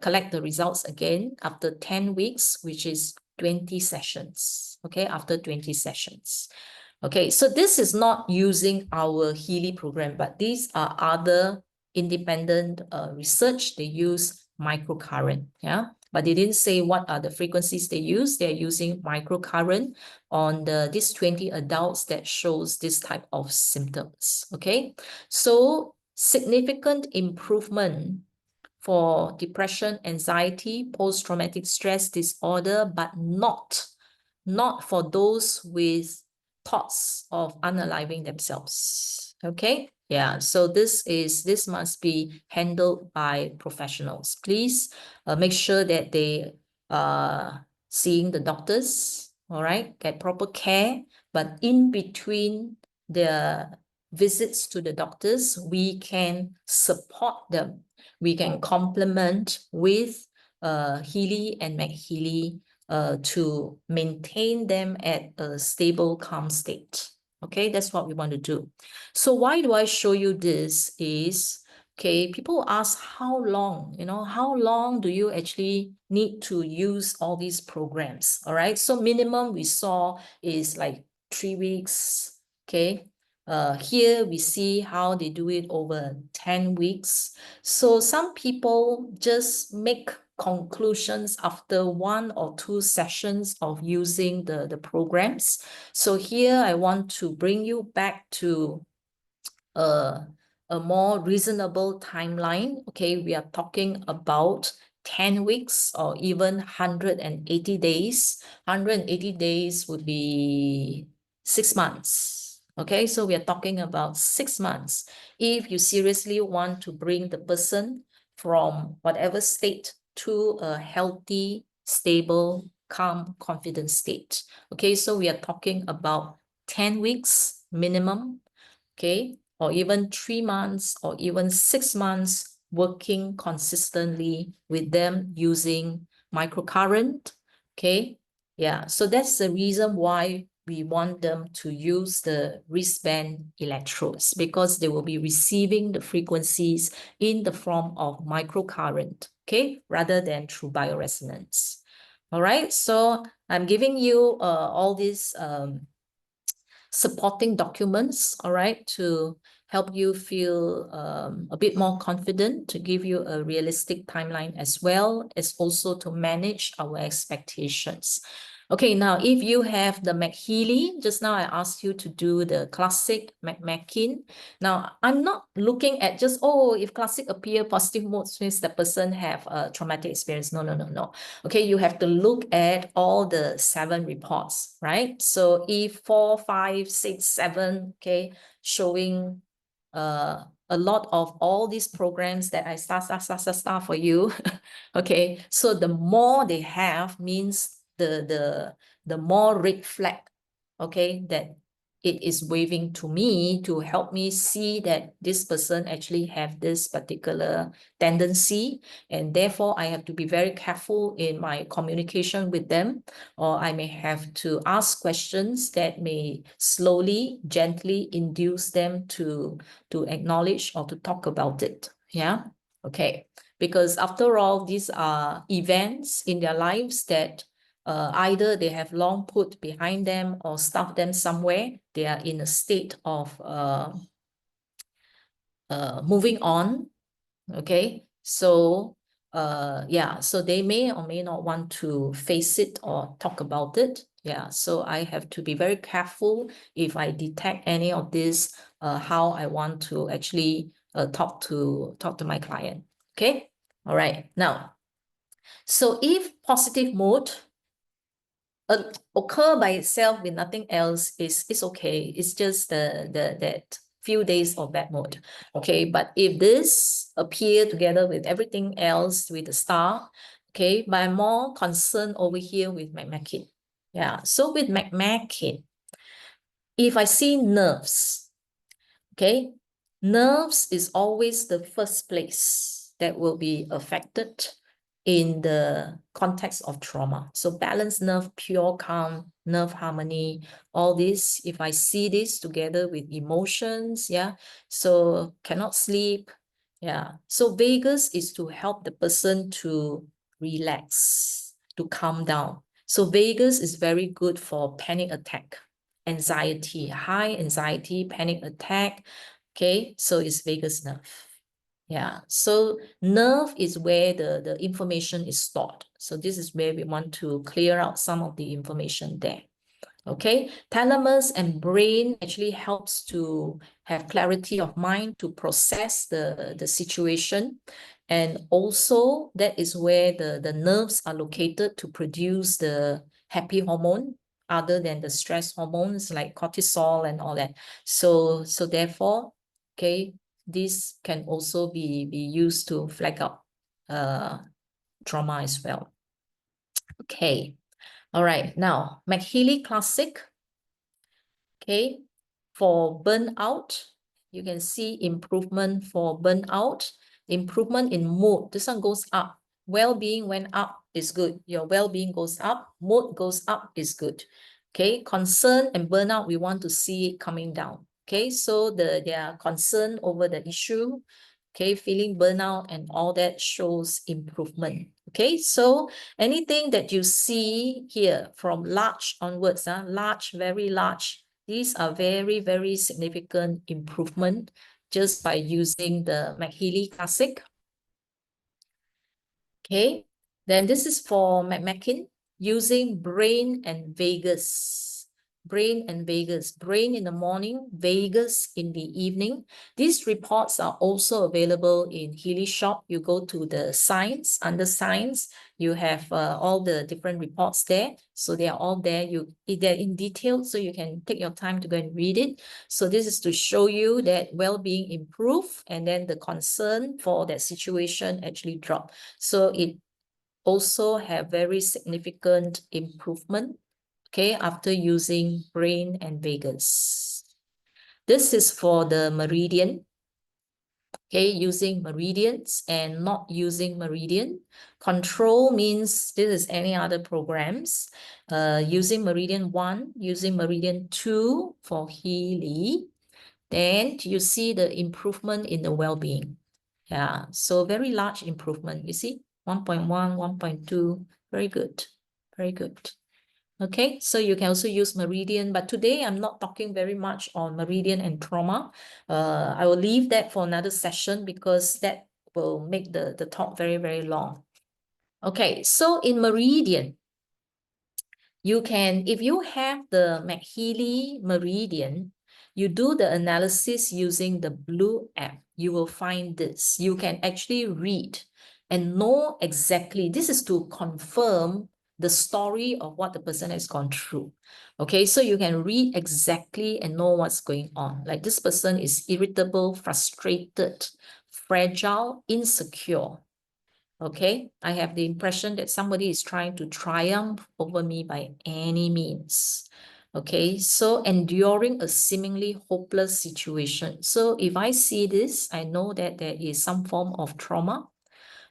collect the results again after 10 weeks, which is 20 sessions, okay, after 20 sessions. Okay, so this is not using our Healy program, but these are other independent research. They use microcurrent, yeah? But they didn't say what are the frequencies they use. They're using microcurrent on these 20 adults that shows this type of symptoms, okay? So significant improvement for depression, anxiety, post-traumatic stress disorder, but not for those with thoughts of unaliving themselves, okay? Yeah, so this must be handled by professionals. Please make sure that they are seeing the doctors, all right? Get proper care, but in between the visits to the doctors, we can support them. We can complement with Healy and MagHealy to maintain them at a stable, calm state. Okay, that's what we want to do. So why do I show you this is, okay, people ask how long, how long do you actually need to use all these programs? All right, so minimum we saw is like 3 weeks, okay? Here we see how they do it over 10 weeks. So some people just make conclusions after 1 or 2 sessions of using the programs. So here I want to bring you back to a more reasonable timeline. Okay, we are talking about 10 weeks or even 180 days. 180 days would be 6 months. Okay, so we are talking about 6 months. If you seriously want to bring the person from whatever state to a healthy, stable, calm, confident state. Okay, so we are talking about 10 weeks minimum, okay, or even 3 months or even 6 months working consistently with them using microcurrent, okay? Yeah, so that's the reason why we want them to use the wristband electrodes, because they will be receiving the frequencies in the form of microcurrent, okay, rather than through bioresonance. All right, so I'm giving you all these supporting documents, all right, to help you feel a bit more confident, to give you a realistic timeline, as well as also to manage our expectations. Okay, now if you have the MagHealy, just now I asked you to do the classic McMakin. Now, I'm not looking at just, oh, if classic appear, positive modes means the person have a traumatic experience. No, no, no, no. Okay, you have to look at all the 7 reports, right? So if 4, 5, 6, 7, okay, showing a lot of all these programs that I start for you. Okay, so the more they have means the more red flag, okay, that it is waving to me to help me see that this person actually have this particular tendency, and therefore I have to be very careful in my communication with them, or I may have to ask questions that may slowly, gently induce them to acknowledge or to talk about it. Yeah, okay, because after all, these are events in their lives that either they have long put behind them or stuffed them somewhere. They are in a state of moving on. Okay, so yeah, so they may or may not want to face it or talk about it. Yeah, so I have to be very careful if I detect any of this, how I want to actually talk to my client. Okay, all right. Now, so if positive mood occur by itself with nothing else is okay. It's just that few days of bad mood. Okay, but if this appear together with everything else with the star, okay, but I'm more concerned over here with McMakin. Yeah, so with McMakin, if I see nerves, okay, nerves is always the first place that will be affected in the context of trauma. So balance nerve, pure calm, nerve harmony, all this, if I see this together with emotions, yeah, so cannot sleep, yeah. So vagus is to help the person to relax, to calm down. So vagus is very good for panic attack, anxiety, high anxiety, panic attack. Okay, so it's vagus nerve. Yeah, so nerve is where the information is stored. So this is where we want to clear out some of the information there. Okay, thalamus and brain actually helps to have clarity of mind to process the situation. And also that is where the nerves are located to produce the happy hormone other than the stress hormones like cortisol and all that. So therefore, okay, this can also be used to flag up trauma as well. Okay, all right, now MagHealy Classic. Okay, for burnout, you can see improvement for burnout, improvement in mood. This one goes up. Well-being went up is good. Your well-being goes up, mood goes up is good. Okay, concern and burnout, we want to see it coming down. Okay, so they are concerned over the issue. Okay, feeling burnout and all that shows improvement. Okay, so anything that you see here from large onwards, large, very large, these are very, very significant improvement just by using the MagHealy Classic. Okay, then this is for McMakin using brain and vagus. Brain and vagus. Brain in the morning, vagus in the evening. These reports are also available in Healy Shop. You go to the science, under science, you have all the different reports there. So they are all there. They're in detail, so you can take your time to go and read it. So this is to show you that well-being improved and then the concern for that situation actually dropped. So it also have very significant improvement, okay, after using brain and vagus. This is for the meridian. Okay, using meridians and not using meridian. Control means this is any other programs. Using meridian 1, using meridian 2 for Healy. Then you see the improvement in the well-being. Yeah, so very large improvement. You see 1.1, 1.2, very good, very good. Okay, so you can also use meridian, but today I'm not talking very much on meridian and trauma. I will leave that for another session because that will make the talk very, very long. Okay, so in meridian, you can, if you have the MagHealy meridian, you do the analysis using the blue app, you will find this. You can actually read and know exactly, this is to confirm the story of what the person has gone through. Okay, so you can read exactly and know what's going on. Like this person is irritable, frustrated, fragile, insecure. Okay, I have the impression that somebody is trying to triumph over me by any means. Okay, so enduring a seemingly hopeless situation. So if I see this, I know that there is some form of trauma.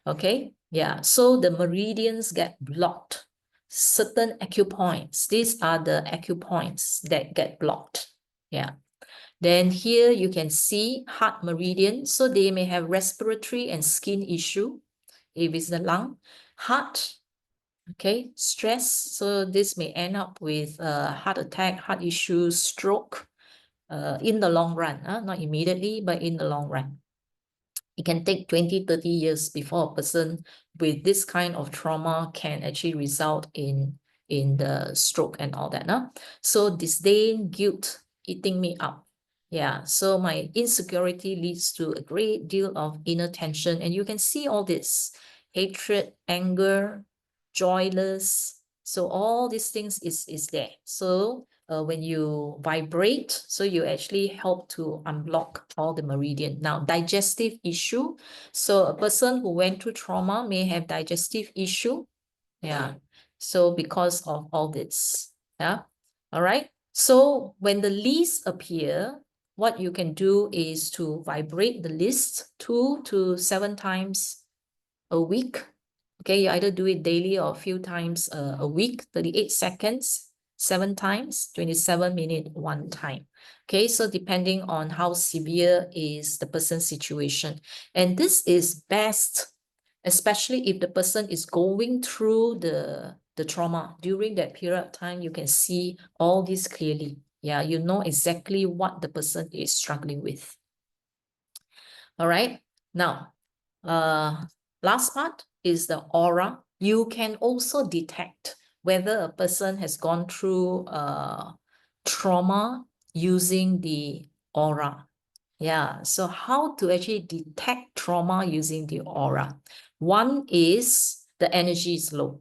Okay, yeah, so the meridians get blocked. Certain acupoints, these are the acupoints that get blocked. Yeah. Then here you can see heart meridian. So they may have respiratory and skin issue. If it's the lung, heart, okay, stress. So this may end up with heart attack, heart issues, stroke in the long run, not immediately, but in the long run. It can take 20, 30 years before a person with this kind of trauma can actually result in the stroke and all that. So disdain, guilt, eating me up. Yeah, so my insecurity leads to a great deal of inner tension. And you can see all this hatred, anger, joyless. So all these things is there. So when you vibrate, so you actually help to unblock all the meridian. Now, digestive issue. So a person who went through trauma may have digestive issue. Yeah. So because of all this. Yeah. All right. So when the list appear, what you can do is to vibrate the list 2 to 7 times a week. Okay, you either do it daily or a few times a week, 38 seconds, 7 times, 27 minutes, 1 time. Okay, so depending on how severe is the person's situation. And this is best, especially if the person is going through the trauma. During that period of time, you can see all this clearly. Yeah, you know exactly what the person is struggling with. All right, now, last part is the aura. You can also detect whether a person has gone through trauma using the aura. Yeah, so how to actually detect trauma using the aura? One is the energy is low.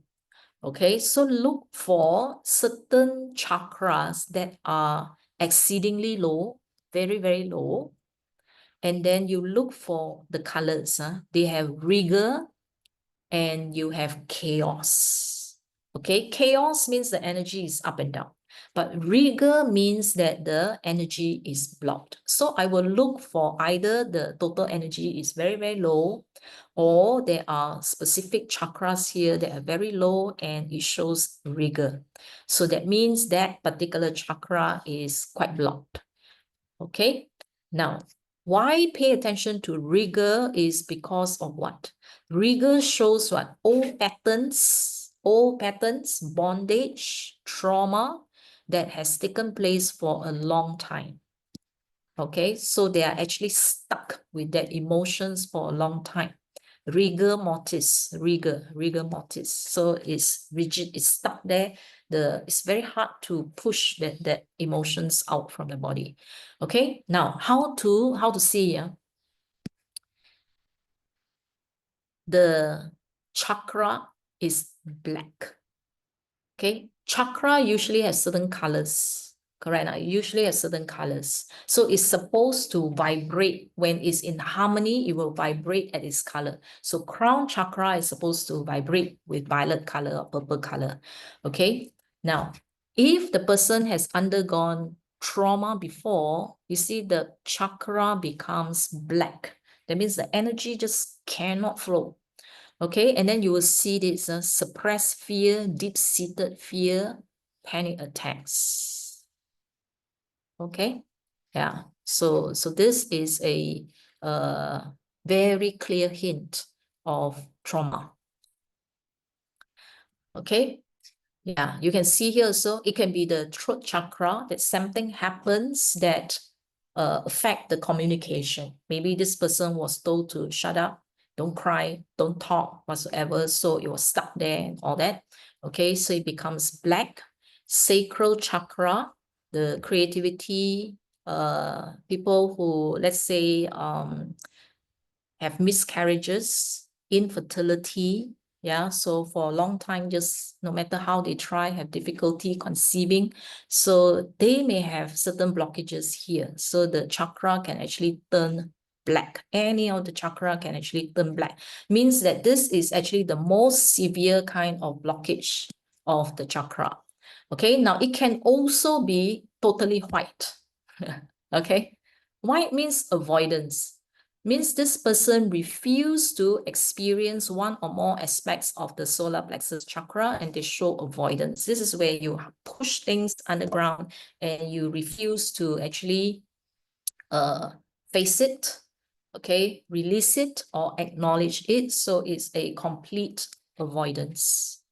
Okay, so look for certain chakras that are exceedingly low, very, very low. And then you look for the colors. They have rigor and you have chaos. Okay, chaos means the energy is up and down. But rigor means that the energy is blocked. So I will look for either the total energy is very, very low, or there are specific chakras here that are very low and it shows rigor. So that means that particular chakra is quite blocked. Okay, now why pay attention to rigor is because of what? Rigor shows what? Old patterns, bondage, trauma that has taken place for a long time. Okay, so they are actually stuck with that emotions for a long time. Rigor mortis. So it's rigid, it's stuck there. It's very hard to push that emotions out from the body. Okay, now how to see the chakra is black. Okay, chakra usually has certain colors, correct? It usually has certain colors. So it's supposed to vibrate. When it's in harmony, it will vibrate at its color. So crown chakra is supposed to vibrate with violet color or purple color. Okay, now if the person has undergone trauma before, you see the chakra becomes black. That means the energy just cannot flow. Okay, and then you will see this suppressed fear, deep-seated fear, panic attacks. Okay, yeah. So this is a very clear hint of trauma. Okay, Yeah, you can see here also, it can be the throat chakra, that something happens that affect the communication. Maybe this person was told to shut up, don't cry, don't talk, whatsoever. So it was stuck there and all that. Okay, so it becomes black. Sacral chakra, the creativity, people who, let's say, have miscarriages, infertility. Yeah, so for a long time, just no matter how they try, have difficulty conceiving. So they may have certain blockages here. So the chakra can actually turn black. Any of the chakra can actually turn black. Means that this is actually the most severe kind of blockage of the chakra. Okay, now it can also be totally white. Okay, white means avoidance. Means this person refused to experience one or more aspects of the solar plexus chakra and they show avoidance. This is where you push things underground and you refuse to actually face it, okay, release it or acknowledge it. So it's a complete avoidance.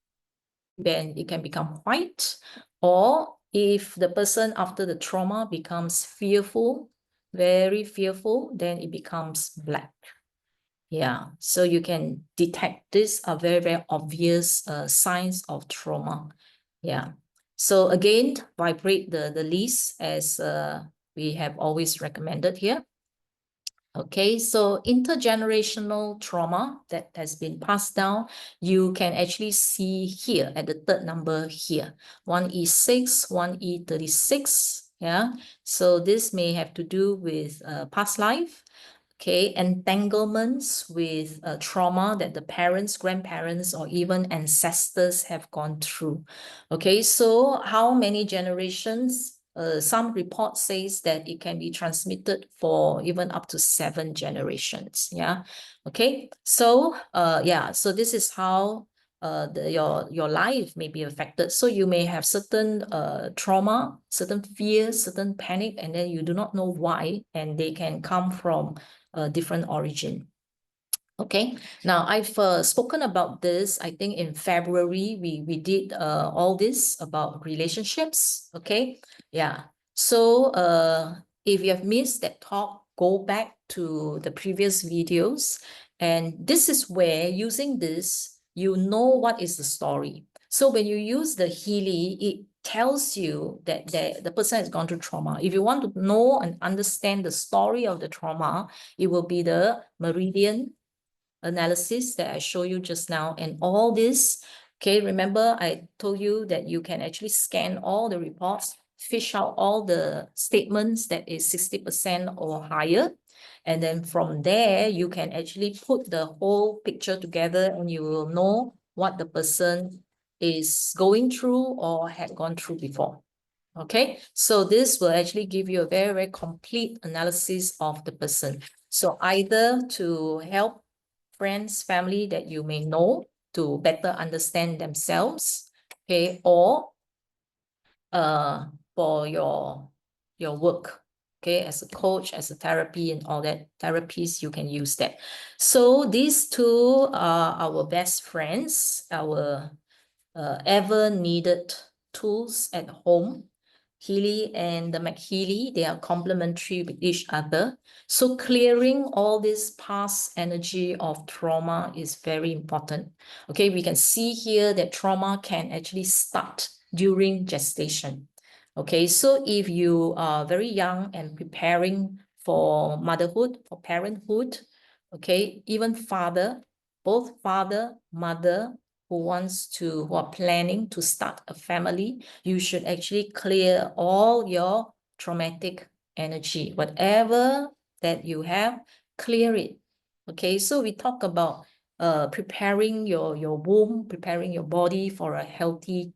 Then it can become white, or if the person after the trauma becomes fearful, very fearful, then it becomes black. Yeah, so you can detect these are very, very obvious signs of trauma. Yeah, so again, vibrate the list as we have always recommended here. Okay, so intergenerational trauma that has been passed down, you can actually see here at the third number here, 1E6, 1E36. Yeah, so this may have to do with past life. Okay, entanglements with trauma that the parents, grandparents, or even ancestors have gone through. Okay, so how many generations? Some report says that it can be transmitted for even up to 7 generations. Yeah. Okay. So yeah. So this is how your life may be affected. So you may have certain trauma, certain fears, certain panic, and then you do not know why, and they can come from a different origin. Okay, now I've spoken about this, I think in February, we did all this about relationships, okay? Yeah, so if you have missed that talk, go back to the previous videos. And this is where using this, you know what is the story. So when you use the Healy, it tells you that the person has gone through trauma. If you want to know and understand the story of the trauma, it will be the meridian analysis that I showed you just now. And all this, okay, remember I told you that you can actually scan all the reports, fish out all the statements that is 60% or higher. And then from there, you can actually put the whole picture together and you will know what the person is going through or had gone through before. Okay, so this will actually give you a very, very complete analysis of the person. So either to help friends, family that you may know to better understand themselves, okay, or for your work, okay, as a coach, as a therapy and all that therapies, you can use that. So these two are our best friends, our ever needed tools at home. Healy and the MagHealy, they are complementary with each other. So clearing all this past energy of trauma is very important. Okay, we can see here that trauma can actually start during gestation. Okay, so if you are very young and preparing for motherhood, for parenthood, okay, even both father, mother, who are planning to start a family, you should actually clear all your traumatic energy. Whatever that you have, clear it. Okay, so we talk about preparing your womb, preparing your body for a healthy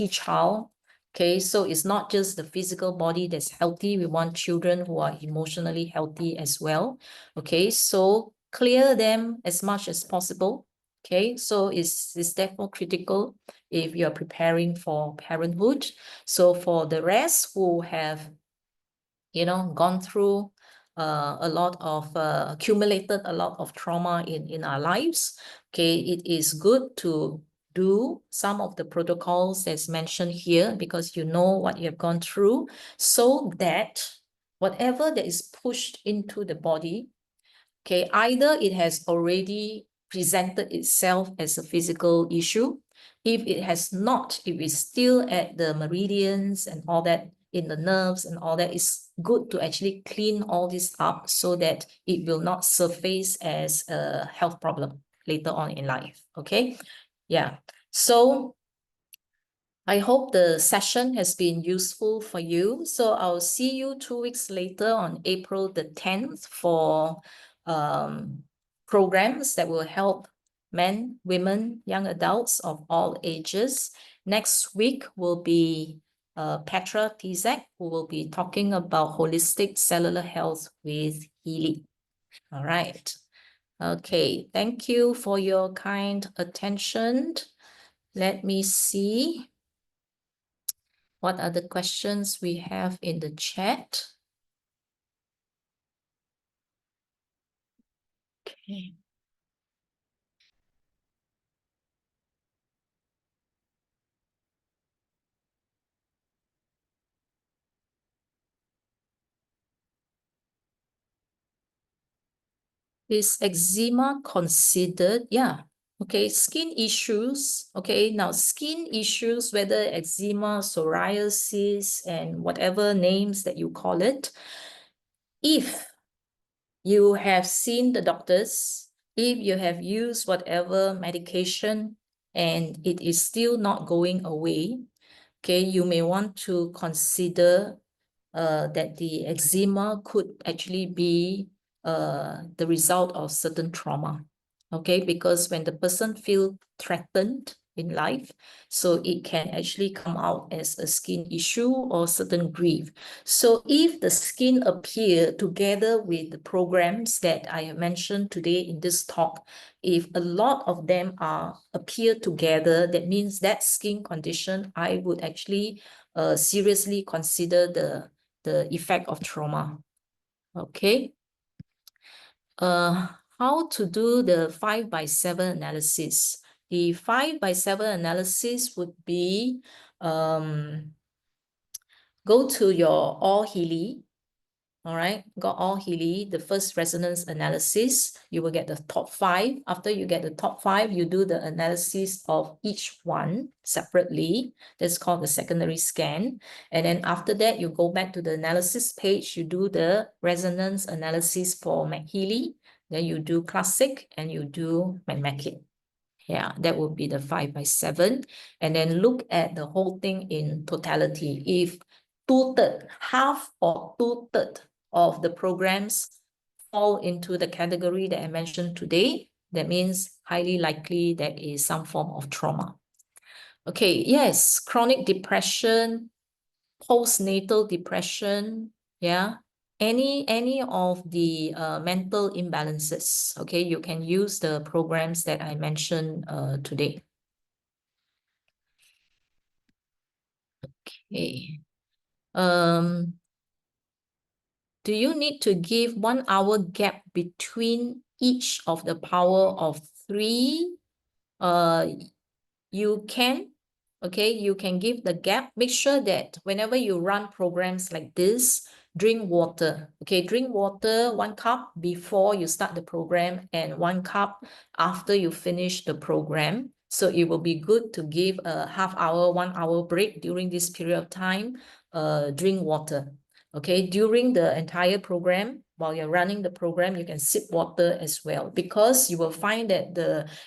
child. Okay, so it's not just the physical body that's healthy. We want children who are emotionally healthy as well. Okay, so clear them as much as possible. Okay, so it's therefore critical if you're preparing for parenthood. So for the rest who have, gone through a lot of accumulated a lot of trauma in our lives, okay, it is good to do some of the protocols that's mentioned here because you know what you have gone through, so that whatever that is pushed into the body, okay, either it has already presented itself as a physical issue. If it has not, if it's still at the meridians and all that, in the nerves and all that, it's good to actually clean all this up so that it will not surface as a health problem later on in life, okay? Yeah, so I hope the session has been useful for you. So I'll see you 2 weeks later on April the 10th for programs that will help men, women, young adults of all ages. Next week will be Petra Tizek, who will be talking about holistic cellular health with Healy. All right. Okay, thank you for your kind attention. Let me see what are the questions we have in the chat. Okay. Is eczema considered? Yeah. Okay, skin issues. Okay, now skin issues, whether eczema, psoriasis, and whatever names that you call it, if you have seen the doctors, if you have used whatever medication and it is still not going away, okay, you may want to consider that the eczema could actually be the result of certain trauma, okay? Because when the person feels threatened in life, so it can actually come out as a skin issue or certain grief. So if the skin appear together with the programs that I have mentioned today in this talk, if a lot of them appear together, that means that skin condition, I would actually seriously consider the effect of trauma. Okay. How to do the 5x7 analysis? The 5x7 analysis would be go to your all Healy. All right, got all Healy, the first resonance analysis, you will get the top 5. After you get the top 5, you do the analysis of each one separately. That's called the secondary scan. And then after that, you go back to the analysis page, you do the resonance analysis for MagHealy, then you do classic and you do MagHealy. Yeah, that would be the 5x7. And then look at the whole thing in totality. If 2/3, half or 2/3 of the programs fall into the category that I mentioned today, that means highly likely there is some form of trauma. Okay, yes, chronic depression, postnatal depression, yeah, any of the mental imbalances, okay, you can use the programs that I mentioned today. Okay. Do you need to give 1 hour gap between each of the power of 3? You can, okay, you can give the gap. Make sure that whenever you run programs like this, drink water, okay? Drink water 1 cup before you start the program and 1 cup after you finish the program. So it will be good to give a half hour, 1 hour break during this period of time. Drink water, okay? During the entire program, while you're running the program, you can sip water as well, because you will find that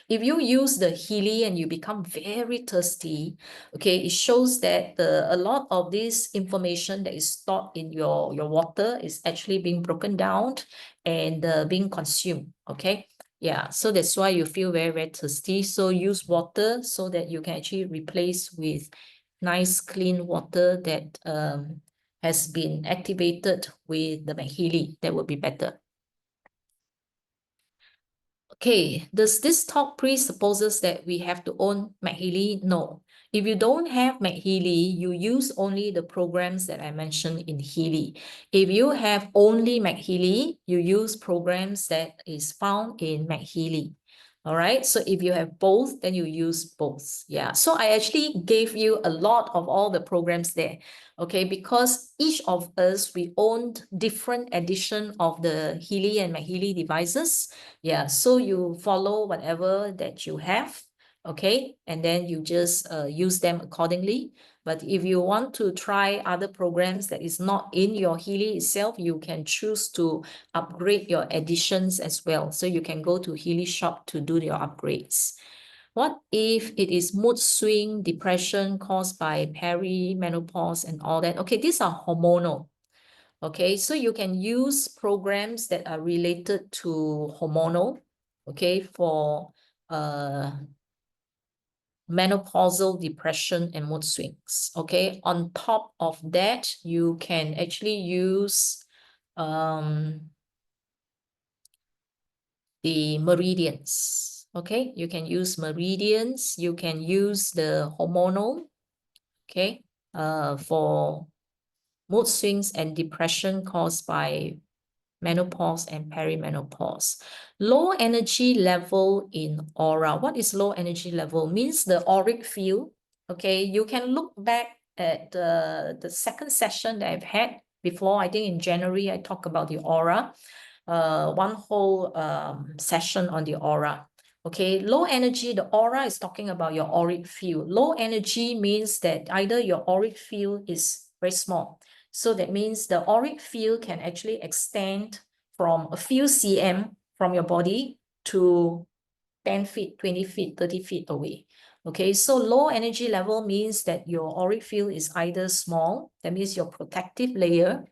if you use the Healy and you become very thirsty, okay, it shows that a lot of this information that is stored in your water is actually being broken down and being consumed, okay? Yeah, so that's why you feel very, very thirsty. So use water so that you can actually replace with nice, clean water that has been activated with the MagHealy. That would be better. Okay, does this talk presupposes that we have to own MagHealy? No. If you don't have MagHealy, you use only the programs that I mentioned in Healy. If you have only MagHealy, you use programs that is found in MagHealy. All right. So if you have both, then you use both. Yeah. So I actually gave you a lot of all the programs there. Okay. Because each of us, we owned different edition of the Healy and MagHealy devices. Yeah. So you follow whatever that you have. Okay. And then you just use them accordingly. But if you want to try other programs that is not in your Healy itself, you can choose to upgrade your editions as well. So you can go to Healy shop to do your upgrades. What if it is mood swing, depression caused by perimenopause and all that? Okay, these are hormonal. Okay, so you can use programs that are related to hormonal, okay, for menopausal depression and mood swings. Okay, on top of that, you can actually use the meridians. Okay, you can use meridians, you can use the hormonal, okay, for mood swings and depression caused by menopause and perimenopause. Low energy level in aura. What is low energy level? Means the auric field. Okay, you can look back at the second session that I've had before. I think in January, I talked about the aura. One whole session on the aura. Okay, low energy, the aura is talking about your auric field. Low energy means that either your auric field is very small. So that means the auric field can actually extend from a few cm from your body to 10 feet, 20 feet, 30 feet away. Okay, so low energy level means that your auric field is either small, that means your protective layer,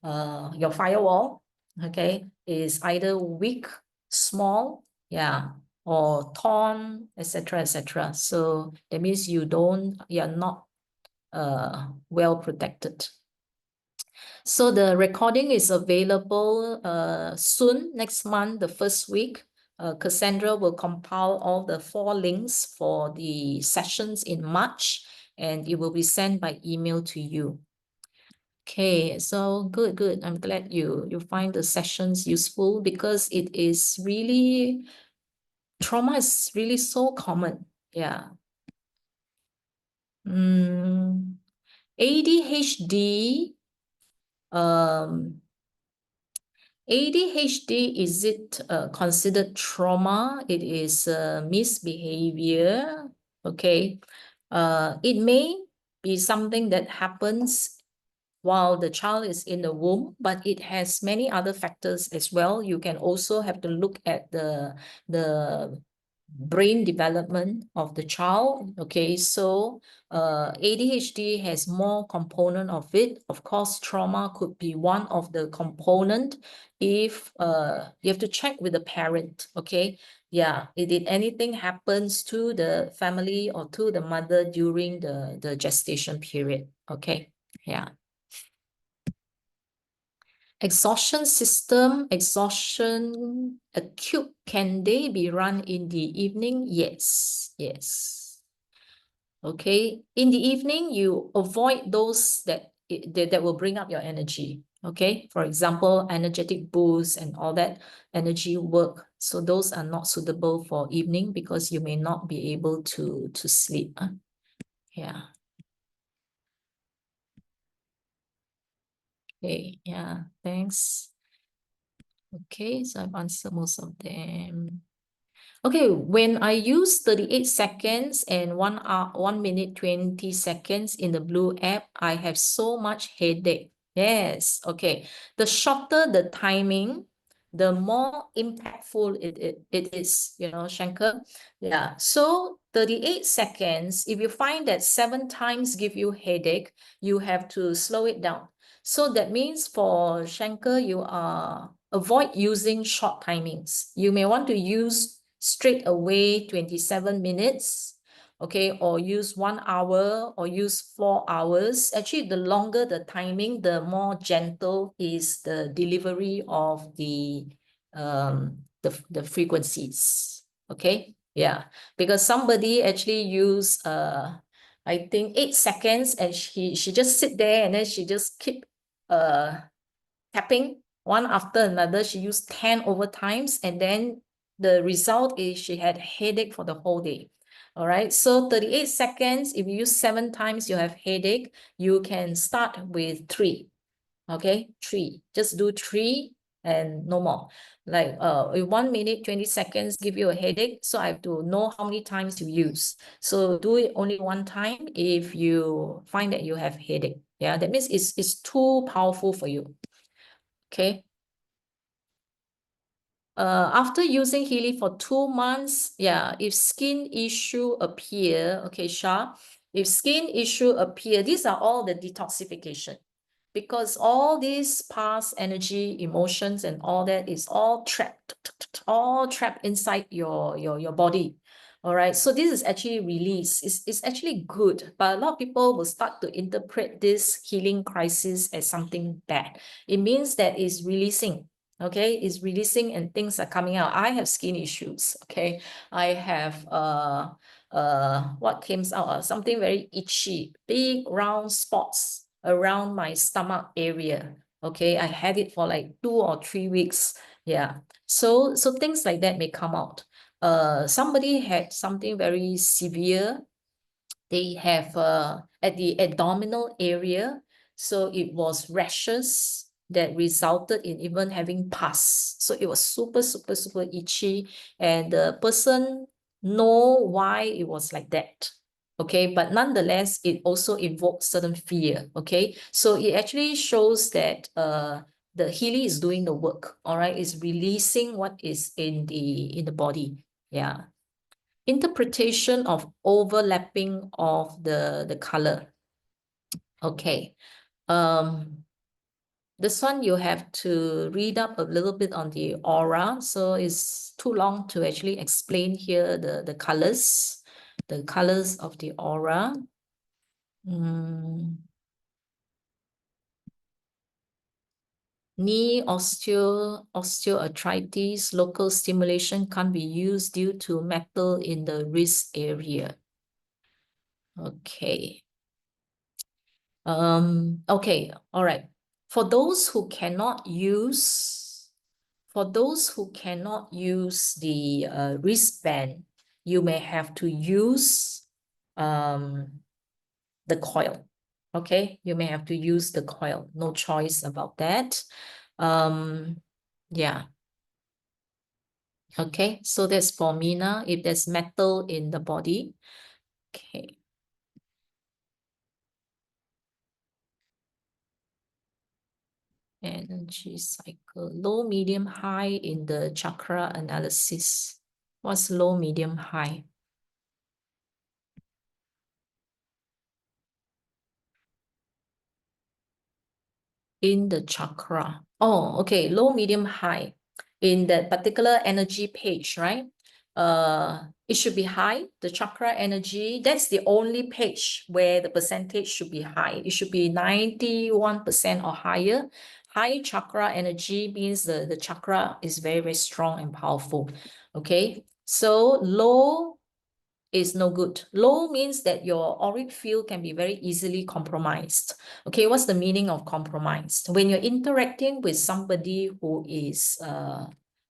your firewall, okay, is either weak, small, yeah, or torn, etc., etc. So that means you're not well protected. So the recording is available soon, next month, the first week. Cassandra will compile all the 4 links for the sessions in March, and it will be sent by email to you. Okay, so good. I'm glad you find the sessions useful because it is really, trauma is really so common. Yeah. ADHD, ADHD, is it considered trauma? It is misbehavior. Okay. It may be something that happens while the child is in the womb, but it has many other factors as well. You can also have to look at the brain development of the child. Okay, so ADHD has more component of it. Of course, trauma could be one of the component. If you have to check with the parent, okay? Yeah, did anything happens to the family or to the mother during the gestation period? Okay, yeah. Exhaustion system, exhaustion acute, can they be run in the evening? Yes. Okay, in the evening, you avoid those that will bring up your energy. Okay, for example, energetic boost and all that energy work. So those are not suitable for evening because you may not be able to sleep. Yeah. Okay, yeah, thanks. Okay, so I've answered most of them. Okay, when I use 38 seconds and 1 minute 20 seconds in the Blue app, I have so much headache. Yes, okay. The shorter the timing, the more impactful it is, Shankar. Yeah, so 38 seconds, if you find that 7 times give you headache, you have to slow it down. So that means for Shankar, avoid using short timings. You may want to use straight away 27 minutes, okay, or use 1 hour or use 4 hours. Actually, the longer the timing, the more gentle is the delivery of the frequencies. Okay, yeah, because somebody actually use I think 8 seconds and she just sit there and then she just keep tapping one after another. She used 10 overtimes and then the result is she had headache for the whole day. All right, so 38 seconds, if you use 7 times, you have headache, you can start with 3. Okay, 3. Just do 3 and no more. Like if 1 minute, 20 seconds give you a headache, so I have to know how many times you use. So do it only 1 time if you find that you have headache. Yeah, that means it's too powerful for you. Okay. After using Healy for 2 months, yeah, if skin issue appear, okay, Shah, if skin issue appear, these are all the detoxification. Because all these past energy, emotions, and all that is all trapped inside your body. All right. So this is actually release. It's actually good, but a lot of people will start to interpret this healing crisis as something bad. It means that it's releasing. Okay, it's releasing and things are coming out. I have skin issues. Okay, I have what came out? Something very itchy, big round spots around my stomach area. Okay, I had it for like 2 or 3 weeks. Yeah, so things like that may come out. Somebody had something very severe. They have at the abdominal area, so it was rashes that resulted in even having pus. So it was super itchy, and the person know why it was like that. Okay, but nonetheless, it also evokes certain fear. Okay, so it actually shows that the Healy is doing the work. All right, it's releasing what is in the body. Yeah. Interpretation of overlapping of the color. Okay. This one you have to read up a little bit on the aura. So it's too long to actually explain here the colors of the aura. Knee osteoarthritis, local stimulation can't be used due to metal in the wrist area. Okay. Okay, all right. For those who cannot use the wristband, you may have to use the coil. Okay, you may have to use the coil. No choice about that. Yeah. Okay, so that's for Mina. If there's metal in the body. Okay. Energy cycle, low, medium, high in the chakra analysis. What's low, medium, high? In the chakra. Oh, okay. Low, medium, high. In that particular energy page, right? It should be high. The chakra energy, that's the only page where the percentage should be high. It should be 91% or higher. High chakra energy means the chakra is very, very strong and powerful. Okay. So low is no good. Low means that your auric field can be very easily compromised. Okay, what's the meaning of compromised? When you're interacting with somebody who is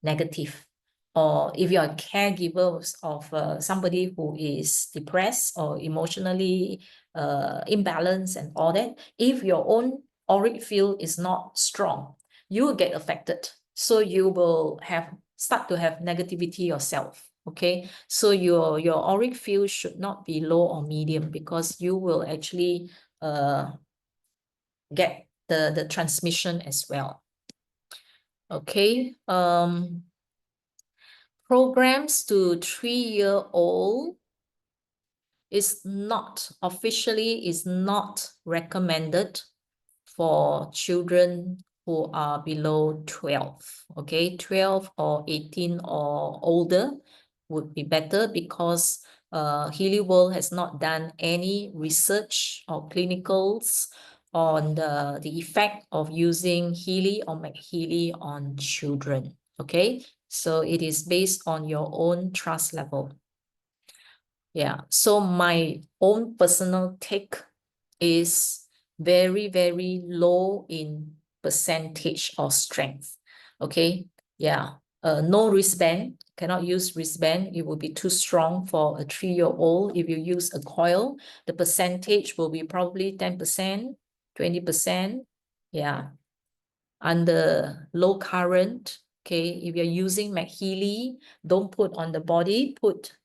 negative, or if you're a caregiver of somebody who is depressed or emotionally imbalanced and all that, if your own auric field is not strong, you will get affected. So you will start to have negativity yourself. Okay, so your auric field should not be low or medium, because you will actually get the transmission as well. Okay, programs to 3-year-old is not recommended for children who are below 12. Okay, 12 or 18 or older would be better, because Healy World has not done any research or clinicals on the effect of using Healy or MagHealy on children. Okay, so it is based on your own trust level. Yeah, so my own personal take is very, very low in percentage of strength. Okay, yeah. No wristband, cannot use wristband. It will be too strong for a 3-year-old. If you use a coil, the percentage will be probably 10%, 20%. Yeah. Under low current, okay, if you're using MagHealy, don't put on the body, put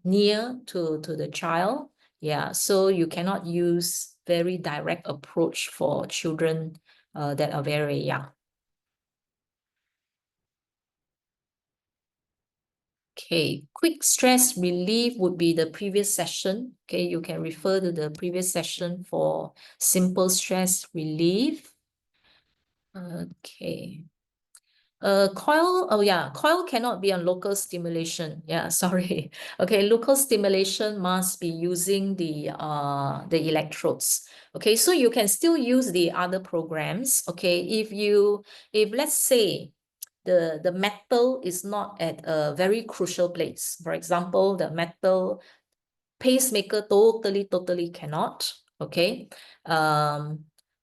near to the child. Yeah, so you cannot use very direct approach for children that are very young. Okay, quick stress relief would be the previous session. Okay, you can refer to the previous session for simple stress relief. Okay. Coil, oh yeah, coil cannot be on local stimulation. Yeah, sorry. Okay, local stimulation must be using the electrodes. Okay, so you can still use the other programs. Okay, if let's say the metal is not at a very crucial place. For example, the metal pacemaker totally cannot. Okay.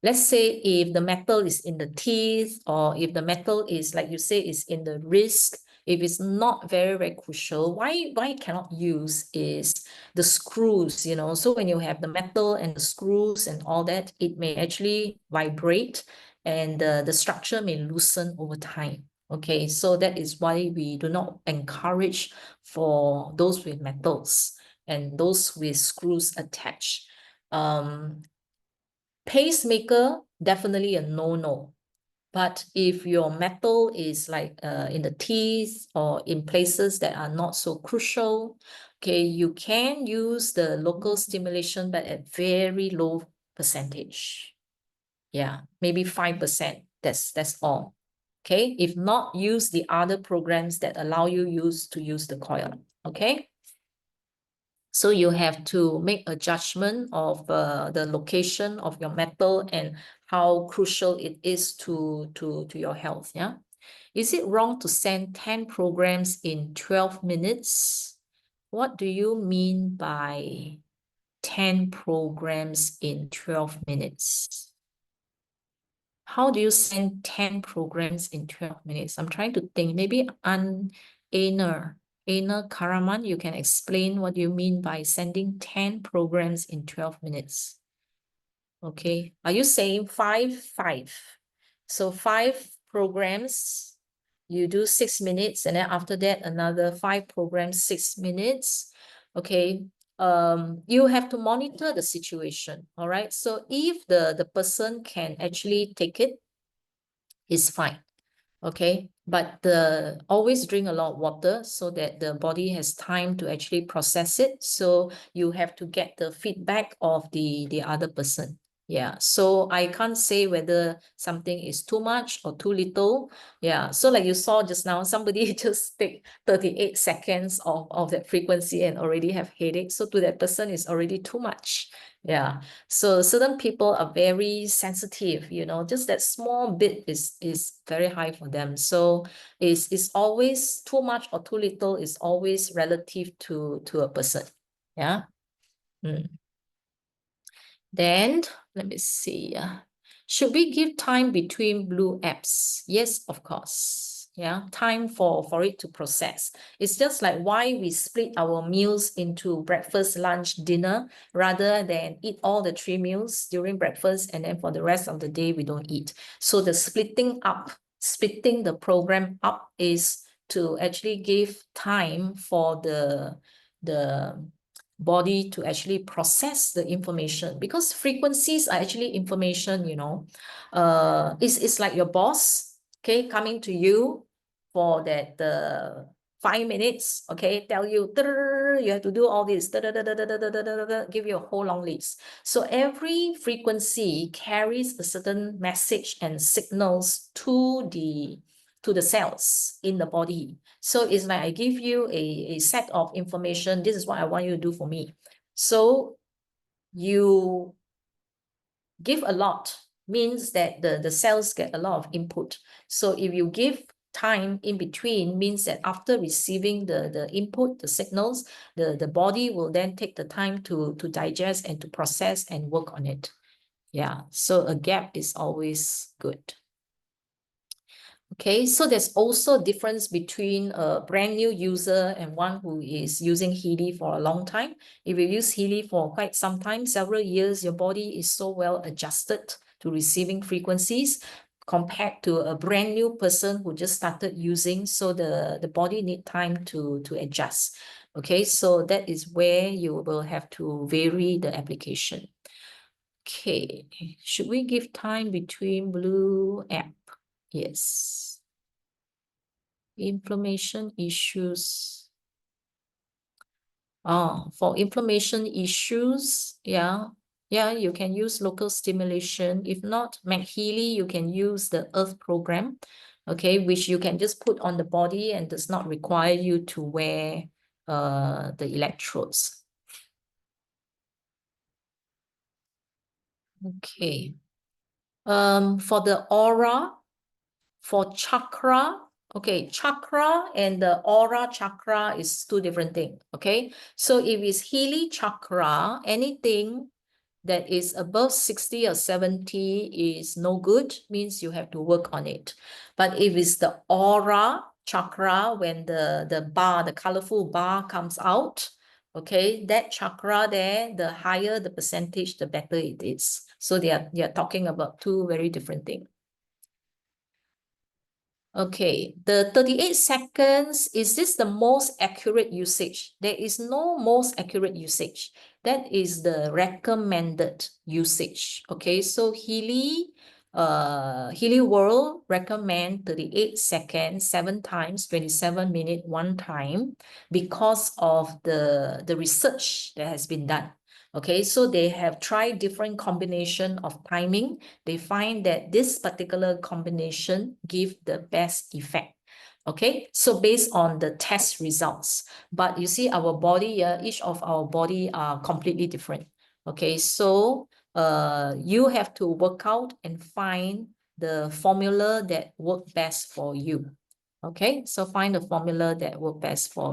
Let's say if the metal is in the teeth, or if the metal is, like you say, is in the wrist, if it's not very crucial, why cannot use is the screws, you know. So when you have the metal and the screws and all that, it may actually vibrate, and the structure may loosen over time. Okay, so that is why we do not encourage for those with metals and those with screws attached. Pacemaker, definitely a no-no. But if your metal is like in the teeth or in places that are not so crucial, okay, you can use the local stimulation, but at very low percentage. Yeah, maybe 5%. That's all. Okay, if not, use the other programs that allow you to use the coil. Okay. So you have to make a judgment of the location of your metal and how crucial it is to your health. Yeah. Is it wrong to send 10 programs in 12 minutes? What do you mean by 10 programs in 12 minutes? How do you send 10 programs in 12 minutes? I'm trying to think. Maybe Aner Karaman, you can explain what you mean by sending 10 programs in 12 minutes. Okay. Are you saying 5? So 5 programs, you do 6 minutes, and then after that, another 5 programs, 6 minutes. Okay. You have to monitor the situation. All right. So if the person can actually take it, it's fine. Okay, but always drink a lot of water so that the body has time to actually process it. So you have to get the feedback of the other person. Yeah, so I can't say whether something is too much or too little. Yeah, so like you saw just now, somebody just take 38 seconds of that frequency and already have headache. So to that person, it's already too much. Yeah, so certain people are very sensitive, you know, just that small bit is very high for them. So it's always too much or too little is always relative to a person. Yeah. Then let me see. Should we give time between blue apps? Yes, of course. Yeah, time for it to process. It's just like why we split our meals into breakfast, lunch, dinner, rather than eat all the 3 meals during breakfast, and then for the rest of the day, we don't eat. So the splitting the program up is to actually give time for the body to actually process the information, because frequencies are actually information, you know. It's like your boss, okay, coming to you for that 5 minutes, okay, tell you you have to do all this, give you a whole long list. So every frequency carries a certain message and signals to the cells in the body. So it's like I give you a set of information. This is what I want you to do for me. So you give a lot, means that the cells get a lot of input. So if you give time in between, means that after receiving the input, the signals, the body will then take the time to digest and to process and work on it. Yeah, so a gap is always good. Okay, so there's also a difference between a brand new user and one who is using Healy for a long time. If you use Healy for quite some time, several years, your body is so well adjusted to receiving frequencies compared to a brand new person who just started using. So the body need time to adjust. Okay, so that is where you will have to vary the application. Okay, should we give time between blue app? Yes. Inflammation issues. Oh, for inflammation issues, yeah, you can use local stimulation. If not, MagHealy, you can use the Earth program, okay, which you can just put on the body and does not require you to wear the electrodes. Okay. For the aura, for chakra, okay, chakra and the aura chakra is two different things, okay? So if it's Healy chakra, anything that is above 60 or 70 is no good, means you have to work on it. But if it's the aura chakra, when the bar, the colorful bar comes out, okay, that chakra there, the higher the percentage, the better it is. So they are talking about two very different things. Okay, the 38 seconds, is this the most accurate usage? There is no most accurate usage. That is the recommended usage. Okay, so Healy World recommend 38 seconds, 7 times, 27 minutes, 1 time, because of the research that has been done. Okay, so they have tried different combination of timing. They find that this particular combination give the best effect. Okay, so based on the test results, but you see our body, each of our body are completely different. Okay, so you have to work out and find the formula that work best for you. Okay, so find the formula that work best for